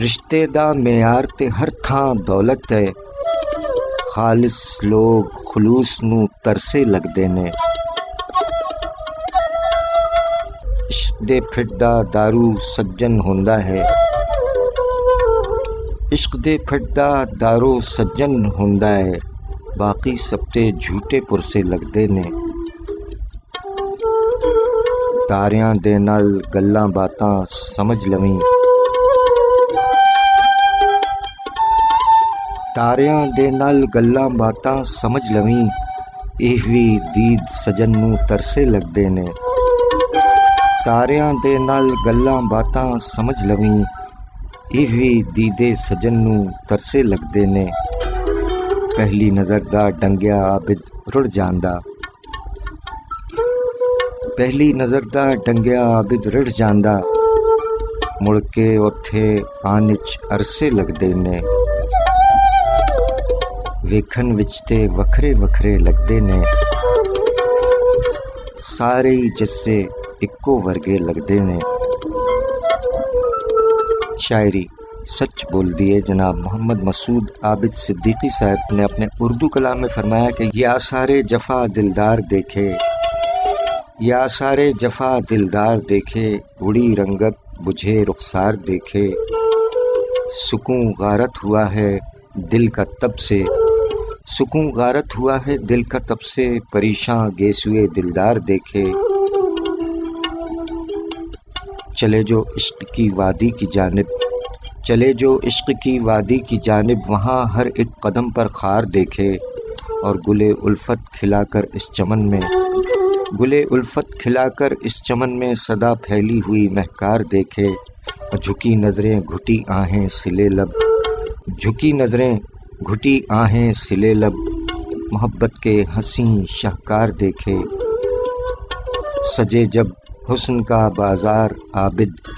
رشتے دا معیار تے ہر تھاں دولت ہے، خالص لوگ خلوص نو ترسے لگدے نے، عشق دے پھٹدا دارو سجن ہوندا ہے، عشق دے پھٹدا دارو سجن ہوندا ہے، باقی سب تے جھوٹے پرسے لگدے نے، تاریاں دے نال گلاں باتاں سمجھ لویں، تاریاں دے نال گلاں باتاں سمجھ لویں، ایہ وی دید سجن نو ترسے لگدے نے، تاریاں دے نال گلاں باتاں سمجھ لویں، ایہ وی دیدے سجن نو ترسے لگدے نے، پہلی نظر دا ڈنگیا عابد رڑ جاندا، پہلی نظر دا ڈنگیا عابد رڑ جاندا، مڑ کے اوتھے آن وچ عرصے لگدے نے، ویکھن وچ تے وکھرے وکھرے لگدے نے، سارے جسے اکو ورگے لگدے نے۔ شاعری سچ بول دیے جناب محمد مسعود عابد صدیقی صاحب نے اپنے اردو کلام میں فرمایا کہ یا سارے جفا دلدار دیکھے، یا سارے جفا دلدار دیکھے، اڑی رنگت بجھے رخسار دیکھے، سکون غارت ہوا ہے دل کا تب سے، سکون غارت ہوا ہے دل کا تب سے، پریشاں گیسوئے دلدار دیکھے، چلے جو عشق کی وادی کی جانب، چلے جو عشق کی وادی کی جانب، وہاں ہر ایک قدم پر خار دیکھے، اور گلے الفت کھلا کر اس چمن میں، گلے الفت کھلا کر اس چمن میں صدا پھیلی ہوئی مہکار دیکھے، اور جھکی نظریں گھٹی آہیں سلے لب، جھکی نظریں گھٹی آہیں سلے لب، محبت کے حسین شاہکار دیکھے، سجے جب حسن کا بازار عابد،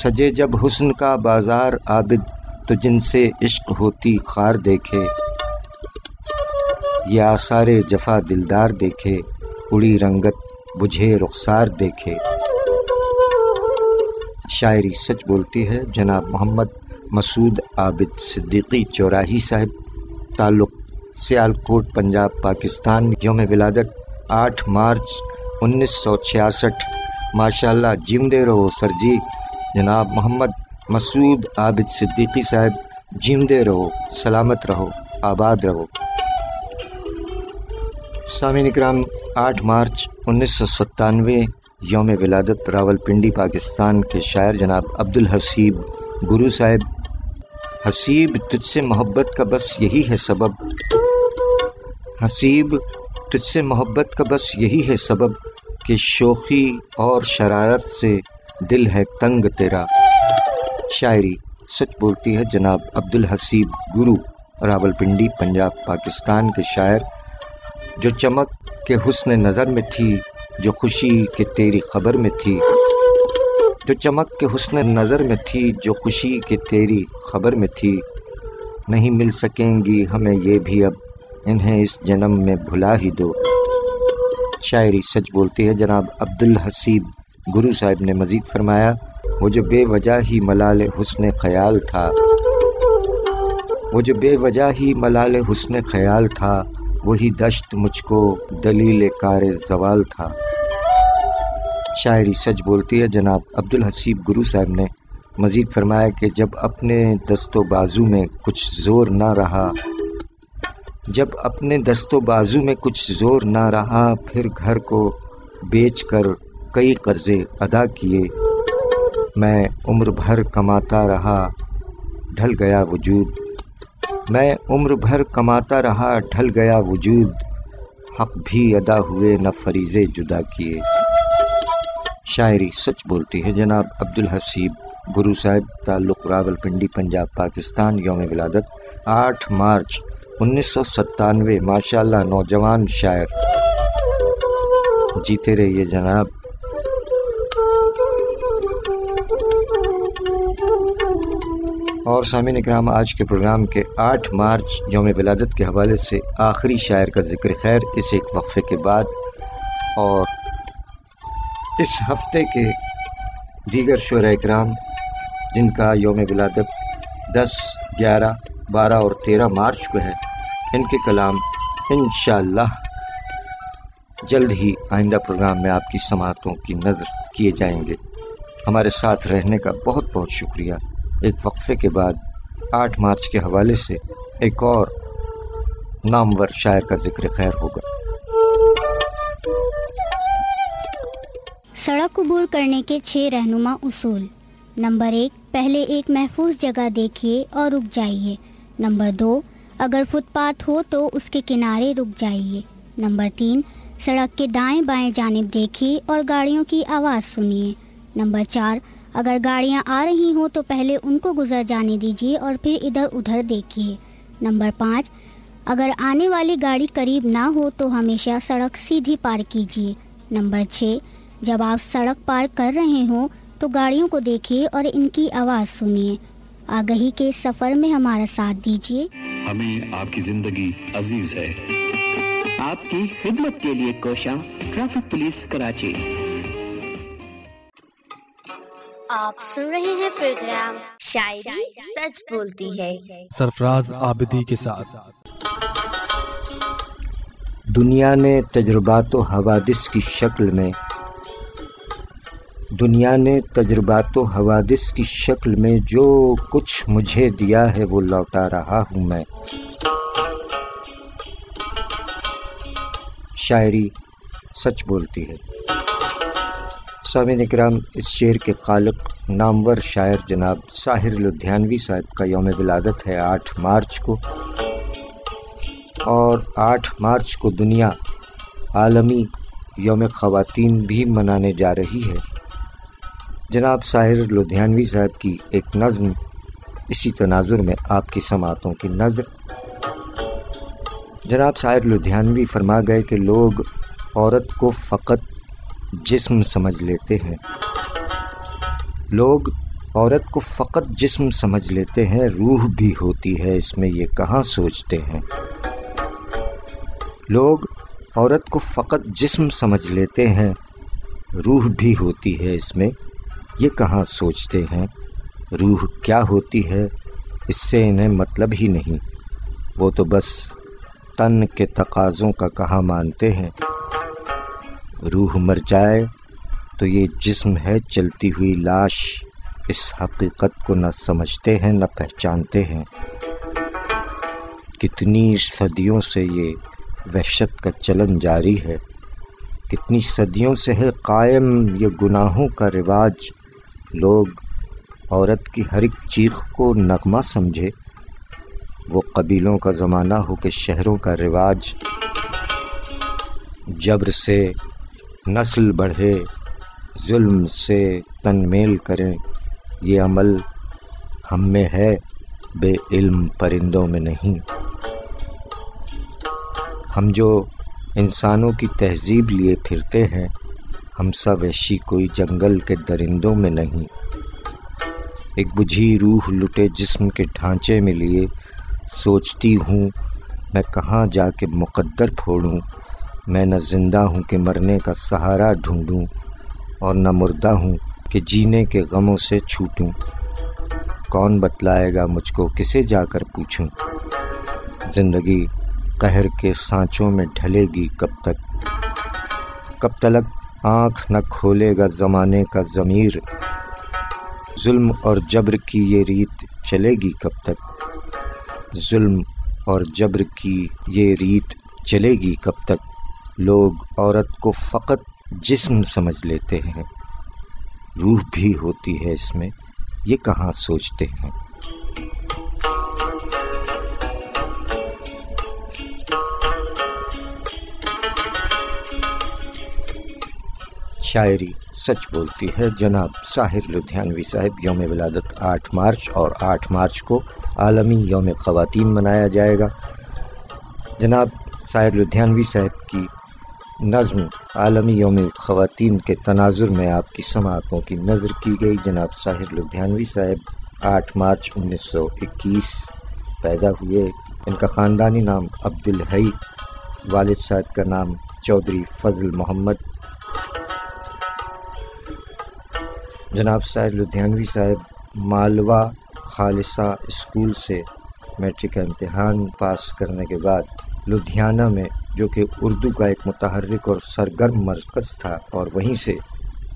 سجے جب حسن کا بازار عابد، تو جن سے عشق ہوتی خار دیکھے، یہ آثار جفا دلدار دیکھے، اڑی رنگت بجھے رخسار دیکھے۔ شاعری سچ بولتی ہے جناب محمد مسعود عابد صدیقی چوراہی صاحب، تعلق سیالکوٹ پنجاب پاکستان، یوم ولادت 8 مارچ 1966۔ ماشاءاللہ جیندے رہو سر جی، جناب محمد مسعود عابد صدیقی صاحب جیندے رہو، سلامت رہو، آباد رہو۔ سامعین اکرام، 8 مارچ 1997 یوم ولادت راولپنڈی پاکستان کے شاعر جناب عبدالحسیب گرو صاحب۔ حسیب تجھ سے محبت کا بس یہی ہے سبب، حسیب تجھ سے محبت کا بس یہی ہے سبب، کہ شوخی اور شرارت سے دل ہے تنگ تیرا۔ شاعری سچ بولتی ہے جناب عبدالحسیب گرو، راولپنڈی پنجاب پاکستان کے شاعر، جو چمک کے حسن نظر میں تھی، جو خوشی کہ تیری خبر میں تھی، جو چمک کے حسن نظر میں تھی، جو خوشی کہ تیری خبر میں تھی، نہیں مل سکیں گی ہمیں یہ بھی اب، انہیں اس جنم میں بھلا ہی دو۔ شاعری سچ بولتی ہے جناب عبدالحسیب گرو صاحب نے مزید فرمایا، وہ جو بے وجہ ہی ملال حسن خیال تھا، وہ جو بے وجہ ہی ملال حسن خیال تھا، وہی دشت مجھ کو دلیل کار زوال تھا۔ شاعری سچ بولتی ہے جناب عبدالحسیب گرو صاحب نے مزید فرمایا کہ جب اپنے دست و بازو میں کچھ زور نہ رہا، جب اپنے دست و بازو میں کچھ زور نہ رہا، پھر گھر کو بیچ کر کئی قرضے ادا کیے، میں عمر بھر کماتا رہا ڈھل گیا وجود، میں عمر بھر کماتا رہا ڈھل گیا وجود، حق بھی ادا ہوئے نہ فریضے جدا کیے۔ شاعری سچ بولتی ہے جناب عبدالحسیب گرو صاحب، تعلق راولپنڈی پنجاب پاکستان، یوم ولادت 8 مارچ 1997۔ ماشاءاللہ نوجوان شاعر، جیتے رہیے جناب۔ اور سامعین اکرام، آج کے پروگرام کے 8 مارچ یوم ولادت کے حوالے سے آخری شاعر کا ذکر خیر اس ایک وقفے کے بعد، اور اس ہفتے کے دیگر شعراء اکرام جن کا یوم ولادت 10، 11، 12 اور 13 مارچ کو ہے، ان کے کلام انشاءاللہ جلد ہی آئندہ پروگرام میں آپ کی سماعتوں کی نظر کیے جائیں گے۔ ہمارے ساتھ رہنے کا بہت بہت شکریہ۔ ایک وقفے کے بعد 8 مارچ کے حوالے سے ایک اور نامور شاعر کا ذکر خیر ہوگا۔ سڑک عبور کرنے کے 6 رہنما اصول۔ نمبر 1، پہلے ایک محفوظ جگہ دیکھیے اور رک جائیے۔ نمبر 2، اگر فٹ پاتھ ہو تو اس کے کنارے رک جائیے۔ نمبر 3، سڑک کے دائیں بائیں جانب دیکھیے اور گاڑیوں کی آواز سنیے۔ نمبر 4، اگر گاڑیاں آ رہی ہوں تو پہلے ان کو گزر جانے دیجیے اور پھر ادھر ادھر دیکھیے۔ نمبر 5، اگر آنے والی گاڑی قریب نہ ہو تو ہمیشہ سڑک سیدھی پار کیجیے۔ نمبر 6، جب آپ سڑک پار کر رہے ہوں تو گاڑیوں کو دیکھیے اور ان کی آواز سنیے۔ آگہی کے سفر میں ہمارا ساتھ دیجیے۔ ہمیں آپ کی زندگی عزیز ہے۔ آپ کی خدمت کے لیے کوشاں ٹریفک پولیس کراچی۔ آپ سن رہے ہیں پروگرام شاعری سچ بولتی ہے سرفراز عابدی کے ساتھ۔ دنیا نے تجربات و حوادث کی شکل میں جو کچھ مجھے دیا ہے وہ لوٹا رہا ہوں میں۔ شاعری سچ بولتی ہے۔ سامعین اکرام، اس شعر کے خالق نامور شاعر جناب ساحر لدھیانوی صاحب کا یوم ولادت ہے 8 مارچ کو، اور 8 مارچ کو دنیا عالمی یوم خواتین بھی منانے جا رہی ہے۔ جناب ساحر لدھیانوی صاحب کی ایک نظم اسی تناظر میں آپ کی سماعتوں کی نظر۔ جناب ساحر لدھیانوی فرما گئے کہ لوگ عورت کو فقط جسم سمجھ لیتے ہیں، لوگ عورت کو فقط جسم سمجھ لیتے ہیں، روح بھی ہوتی ہے اس میں یہ کہاں سوچتے ہیں۔ لوگ عورت کو فقط جسم سمجھ لیتے ہیں، روح بھی ہوتی ہے اس میں یہ کہاں سوچتے ہیں۔ روح کیا ہوتی ہے اس سے انہیں مطلب ہی نہیں، وہ تو بس تن کے تقاضوں کا کہاں مانتے ہیں۔ روح مر جائے تو یہ جسم ہے چلتی ہوئی لاش، اس حقیقت کو نہ سمجھتے ہیں نہ پہچانتے ہیں۔ کتنی صدیوں سے یہ وحشت کا چلن جاری ہے، کتنی صدیوں سے ہے قائم یہ گناہوں کا رواج۔ لوگ عورت کی ہر ایک چیخ کو نغمہ سمجھے، وہ قبیلوں کا زمانہ ہو کہ شہروں کا رواج۔ جبر سے نسل بڑھے، ظلم سے تن میل کریں، یہ عمل ہم میں ہے بے علم پرندوں میں نہیں۔ ہم جو انسانوں کی تہذیب لیے پھرتے ہیں، ہم سا وحشی کوئی جنگل کے درندوں میں نہیں۔ ایک بجھی روح لٹے جسم کے ڈھانچے میں لیے سوچتی ہوں میں کہاں جا کے مقدر پھوڑوں۔ میں نہ زندہ ہوں کہ مرنے کا سہارا ڈھونڈوں، اور نہ مردہ ہوں کہ جینے کے غموں سے چھوٹوں۔ کون بتلائے گا مجھ کو، کسے جا کر پوچھوں۔ زندگی قہر کے سانچوں میں ڈھلے گی کب تلک آنکھ نہ کھولے گا زمانے کا ضمیر۔ ظلم اور جبر کی یہ ریت چلے گی کب تک، ظلم اور جبر کی یہ ریت چلے گی کب تک۔ لوگ عورت کو فقط جسم سمجھ لیتے ہیں، روح بھی ہوتی ہے اس میں یہ کہاں سوچتے ہیں۔ شاعری سچ بولتی ہے جناب ساحر لدھیانوی صاحب، یوم ولادت 8 مارچ، اور 8 مارچ کو عالمی یوم خواتین منایا جائے گا۔ جناب ساحر لدھیانوی صاحب کی نظم عالمی یوم خواتین کے تناظر میں آپ کی سماعتوں کی نظر کی گئی۔ جناب ساحر لدھیانوی صاحب 8 مارچ 1921 پیدا ہوئے۔ ان کا خاندانی نام عبدالحی، والد صاحب کا نام چودھری فضل محمد۔ جناب ساحر لدھیانوی صاحب مالوہ خالصہ اسکول سے میٹرک کا امتحان پاس کرنے کے بعد لدھیانہ میں، جو کہ اردو کا ایک متحرک اور سرگرم مرکز تھا، اور وہیں سے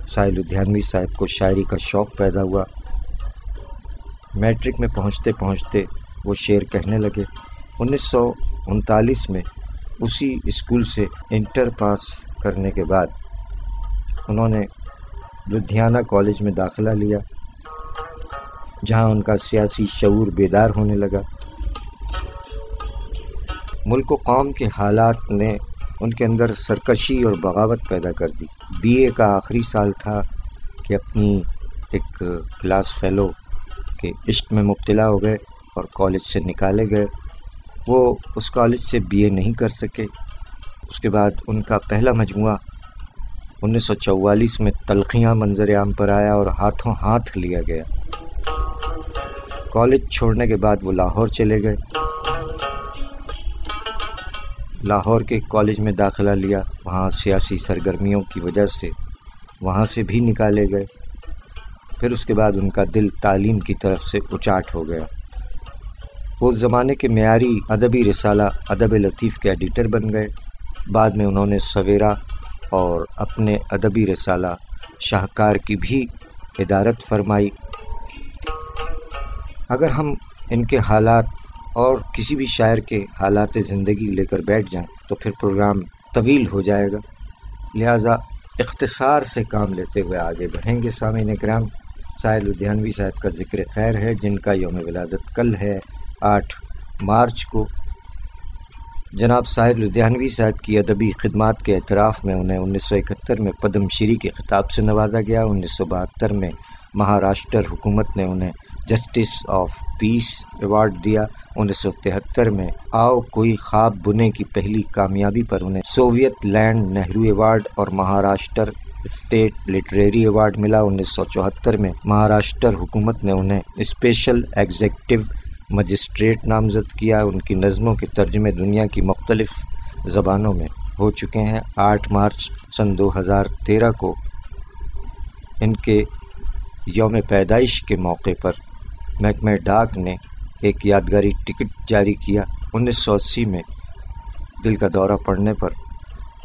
ساحر لدھیانوی صاحب کو شاعری کا شوق پیدا ہوا۔ میٹرک میں پہنچتے پہنچتے وہ شعر کہنے لگے۔ 1939 میں اسی اسکول سے انٹر پاس کرنے کے بعد انہوں نے لدھیانہ کالج میں داخلہ لیا، جہاں ان کا سیاسی شعور بیدار ہونے لگا۔ ملک و قوم کے حالات نے ان کے اندر سرکشی اور بغاوت پیدا کر دی۔ بی اے کا آخری سال تھا کہ اپنی ایک کلاس فیلو کے عشق میں مبتلا ہو گئے اور کالج سے نکالے گئے۔ وہ اس کالج سے بی اے نہیں کر سکے۔ اس کے بعد ان کا پہلا مجموعہ 1944 میں تلخیاں منظر عام پر آیا اور ہاتھوں ہاتھ لیا گیا۔ کالج چھوڑنے کے بعد وہ لاہور چلے گئے۔ لاہور کے کالج میں داخلہ لیا، وہاں سیاسی سرگرمیوں کی وجہ سے وہاں سے بھی نکالے گئے۔ پھر اس کے بعد ان کا دل تعلیم کی طرف سے اچاٹ ہو گیا۔ وہ اس زمانے کے معیاری ادبی رسالہ ادب لطیف کے ایڈیٹر بن گئے۔ بعد میں انہوں نے سویرا اور اپنے ادبی رسالہ شاہکار کی بھی ادارت فرمائی۔ اگر ہم ان کے حالات اور کسی بھی شاعر کے حالات زندگی لے کر بیٹھ جائیں تو پھر پروگرام طویل ہو جائے گا، لہٰذا اختصار سے کام لیتے ہوئے آگے بڑھیں گے۔ سامعین کرام، ساحر لدھیانوی صاحب کا ذکر خیر ہے، جن کا یوم ولادت کل ہے 8 مارچ کو۔ جناب ساحر لدھیانوی صاحب کی ادبی خدمات کے اعتراف میں انہیں 1971 میں پدم شری کے خطاب سے نوازا گیا۔ 1972 میں مہاراشٹر حکومت نے انہیں جسٹس آف پیس ایوارڈ دیا۔ 1973 میں آؤ کوئی خواب بنے کی پہلی کامیابی پر انہیں سوویت لینڈ نہرو ایوارڈ اور مہاراشٹر اسٹیٹ لٹریری ایوارڈ ملا۔ 1974 میں مہاراشٹر حکومت نے انہیں اسپیشل ایگزیکٹو مجسٹریٹ نامزد کیا۔ ان کی نظموں کے ترجمے دنیا کی مختلف زبانوں میں ہو چکے ہیں۔ 8 مارچ سن 2013 کو ان کے یوم پیدائش کے موقع پر محکمہ ڈاک نے ایک یادگاری ٹکٹ جاری کیا۔ 1980 میں دل کا دورہ پڑنے پر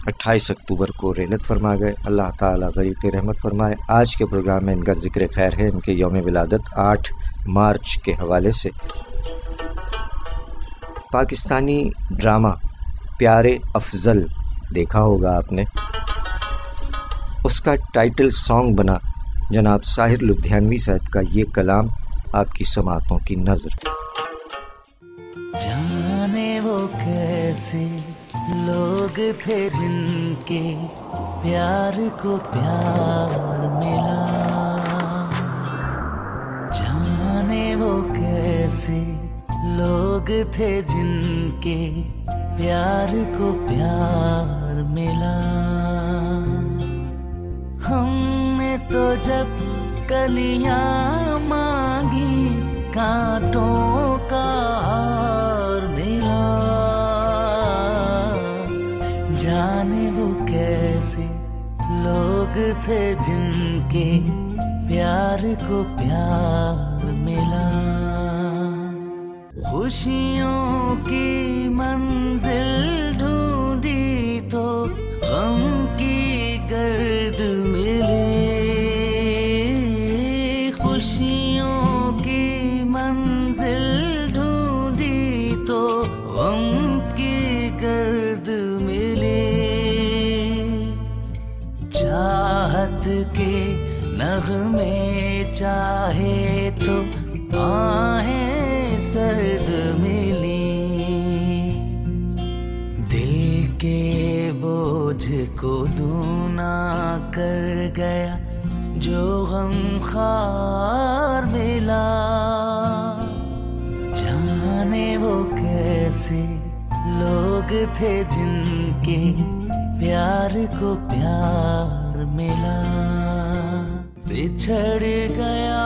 28 اکتوبر کو رحلت فرما گئے۔ اللہ تعالیٰ غریق رحمت فرمائے۔ آج کے پروگرام میں ان کا ذکر خیر ہے، ان کے یوم ولادت 8 مارچ کے حوالے سے۔ پاکستانی ڈرامہ پیارے افضل دیکھا ہوگا آپ نے، اس کا ٹائٹل سانگ بنا جناب ساحر لدھیانوی صاحب کا یہ کلام، آپ کی سماعتوں کی نظر۔ جانے وہ کیسے لوگ تھے جن کے پیار کو پیار ملا، جانے وہ کیسے لوگ تھے جن کے پیار کو پیار ملا۔ ہم نے تو جب کلیاں مانگی کانٹوں کا ہار ملا، جانے وہ کیسے لوگ تھے جن کے پیار کو پیار ملا۔ خوشیوں کی منزل ڈھونڈی تو غم کی گرد ملی، خوشیوں کی منزل ڈھونڈی تو غم کی گرد ملی، چاہت کے نغمے چاہے تو آہیں سرد ملی، دل کے بوجھ کو دونا کر گیا جو غم خار ملا، جانے وہ کیسے لوگ تھے جن کے پیار کو پیار ملا۔ بچھڑ گیا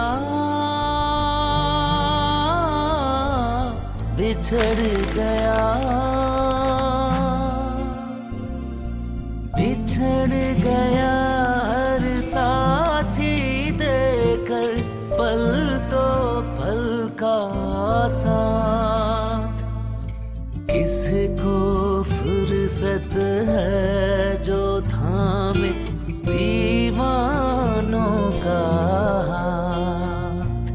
بچھڑ گیا بچھڑ گیا ہر ساتھی دے کر پل تو پل کا ساتھ، کس کو فرصت ہے جو تھامے دیوانوں کا ہاتھ،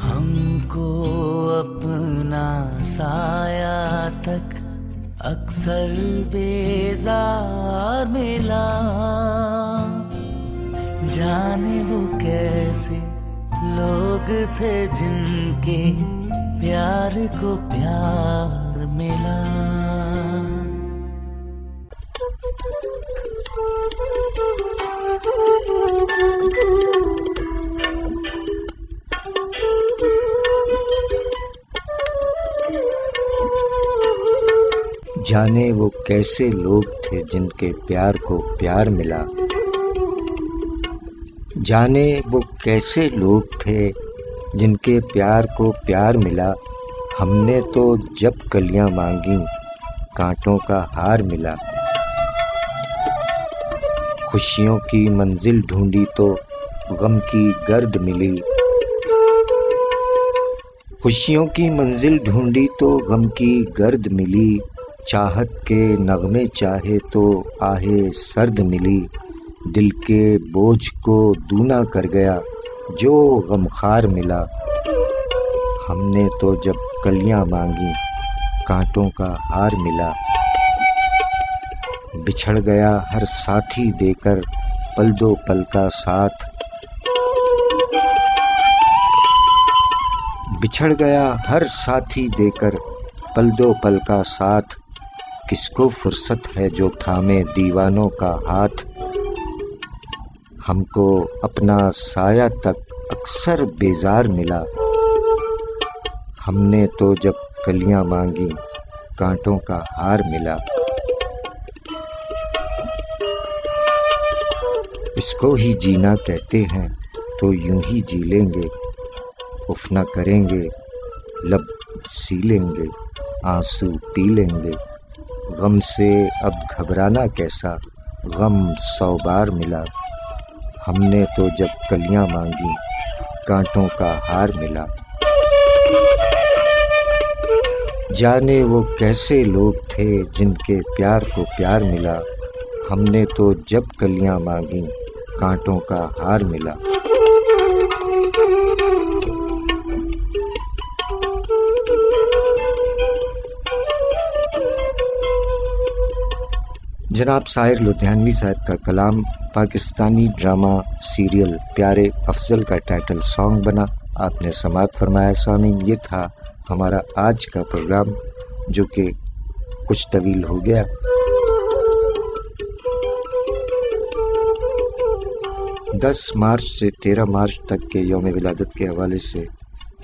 ہم کو اپنا سایہ تک اکثر بیزار ملا، جانے وہ کیسے لوگ تھے جن کے پیار کو پیار ملا۔ جانے وہ کیسے لوگ تھے جن کے پیار کو پیار ملا، جانے وہ کیسے لوگ تھے جن کے پیار کو پیار ملا، ہم نے تو جب کلیاں مانگیں کانٹوں کا ہار ملا۔ خوشیوں کی منزل ڈھونڈی تو غم کی گرد ملی، خوشیوں کی منزل ڈھونڈی تو غم کی گرد ملی، چاہت کے نغمے چاہے تو آہے سرد ملی، دل کے بوجھ کو دونا کر گیا جو غمخوار ملا، ہم نے تو جب کلیاں مانگی کانٹوں کا ہار ملا، بچھڑ گیا ہر ساتھی دے کر پل دو پل کا ساتھ، بچھڑ گیا ہر ساتھی دے کر پل دو پل کا ساتھ، کس کو فرصت ہے جو تھامے دیوانوں کا ہاتھ، ہم کو اپنا سایہ تک اکثر بیزار ملا، ہم نے تو جب کلیاں مانگی کانٹوں کا ہار ملا، اس کو ہی جینا کہتے ہیں تو یوں ہی جی لیں گے، اف نہ کریں گے لب سی لیں گے، آنسو پی لیں گے، غم سے اب گھبرانا کیسا غم 100 بار ملا، ہم نے تو جب کلیاں مانگی کانٹوں کا ہار ملا، جانے وہ کیسے لوگ تھے جن کے پیار کو پیار ملا، ہم نے تو جب کلیاں مانگی کانٹوں کا ہار ملا۔ جناب ساحر لدھیانوی صاحب کا کلام پاکستانی ڈرامہ سیریل پیارے افضل کا ٹائٹل سانگ بنا، آپ نے سماعت فرمایا۔ سامعین، یہ تھا ہمارا آج کا پروگرام جو کہ کچھ طویل ہو گیا۔ 10 مارچ سے 13 مارچ تک کے یوم ولادت کے حوالے سے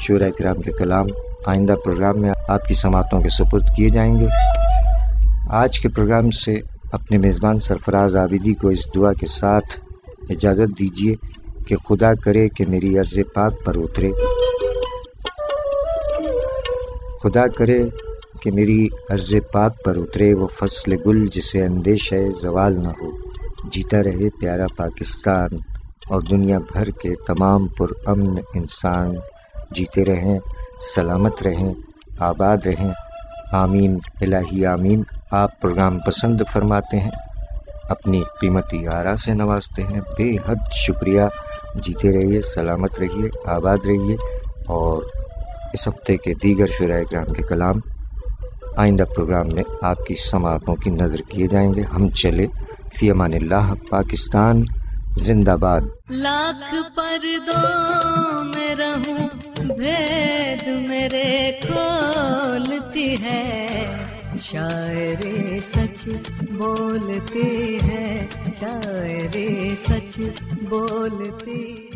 شعراء کرام کے کلام آئندہ پروگرام میں آپ کی سماعتوں کے سپرد کیے جائیں گے۔ آج کے پروگرام سے اپنے میزبان سرفراز عابدی کو اس دعا کے ساتھ اجازت دیجیے کہ خدا کرے کہ میری عرض پاک پر اترے، خدا کرے کہ میری عرض پاک پر اترے وہ فصل گل جسے اندیشہ زوال نہ ہو، جیتا رہے پیارا پاکستان اور دنیا بھر کے تمام پرامن انسان جیتے رہیں، سلامت رہیں، آباد رہیں، آمین الہی آمین۔ آپ پروگرام پسند فرماتے ہیں، اپنی قیمتی آرا سے نوازتے ہیں، بے حد شکریہ۔ جیتے رہیے، سلامت رہیے، آباد رہیے، اور اس ہفتے کے دیگر شعراء کرام کے کلام آئندہ پروگرام میں آپ کی سماعتوں کی نظر کیے جائیں گے۔ ہم چلے، فی امان اللہ، پاکستان زندہ باد۔ لاکھ پردوں میں رہوں بھید میرے کھولتی ہے، شاعری سچ بولتی ہے، شاعری سچ بولتی ہے۔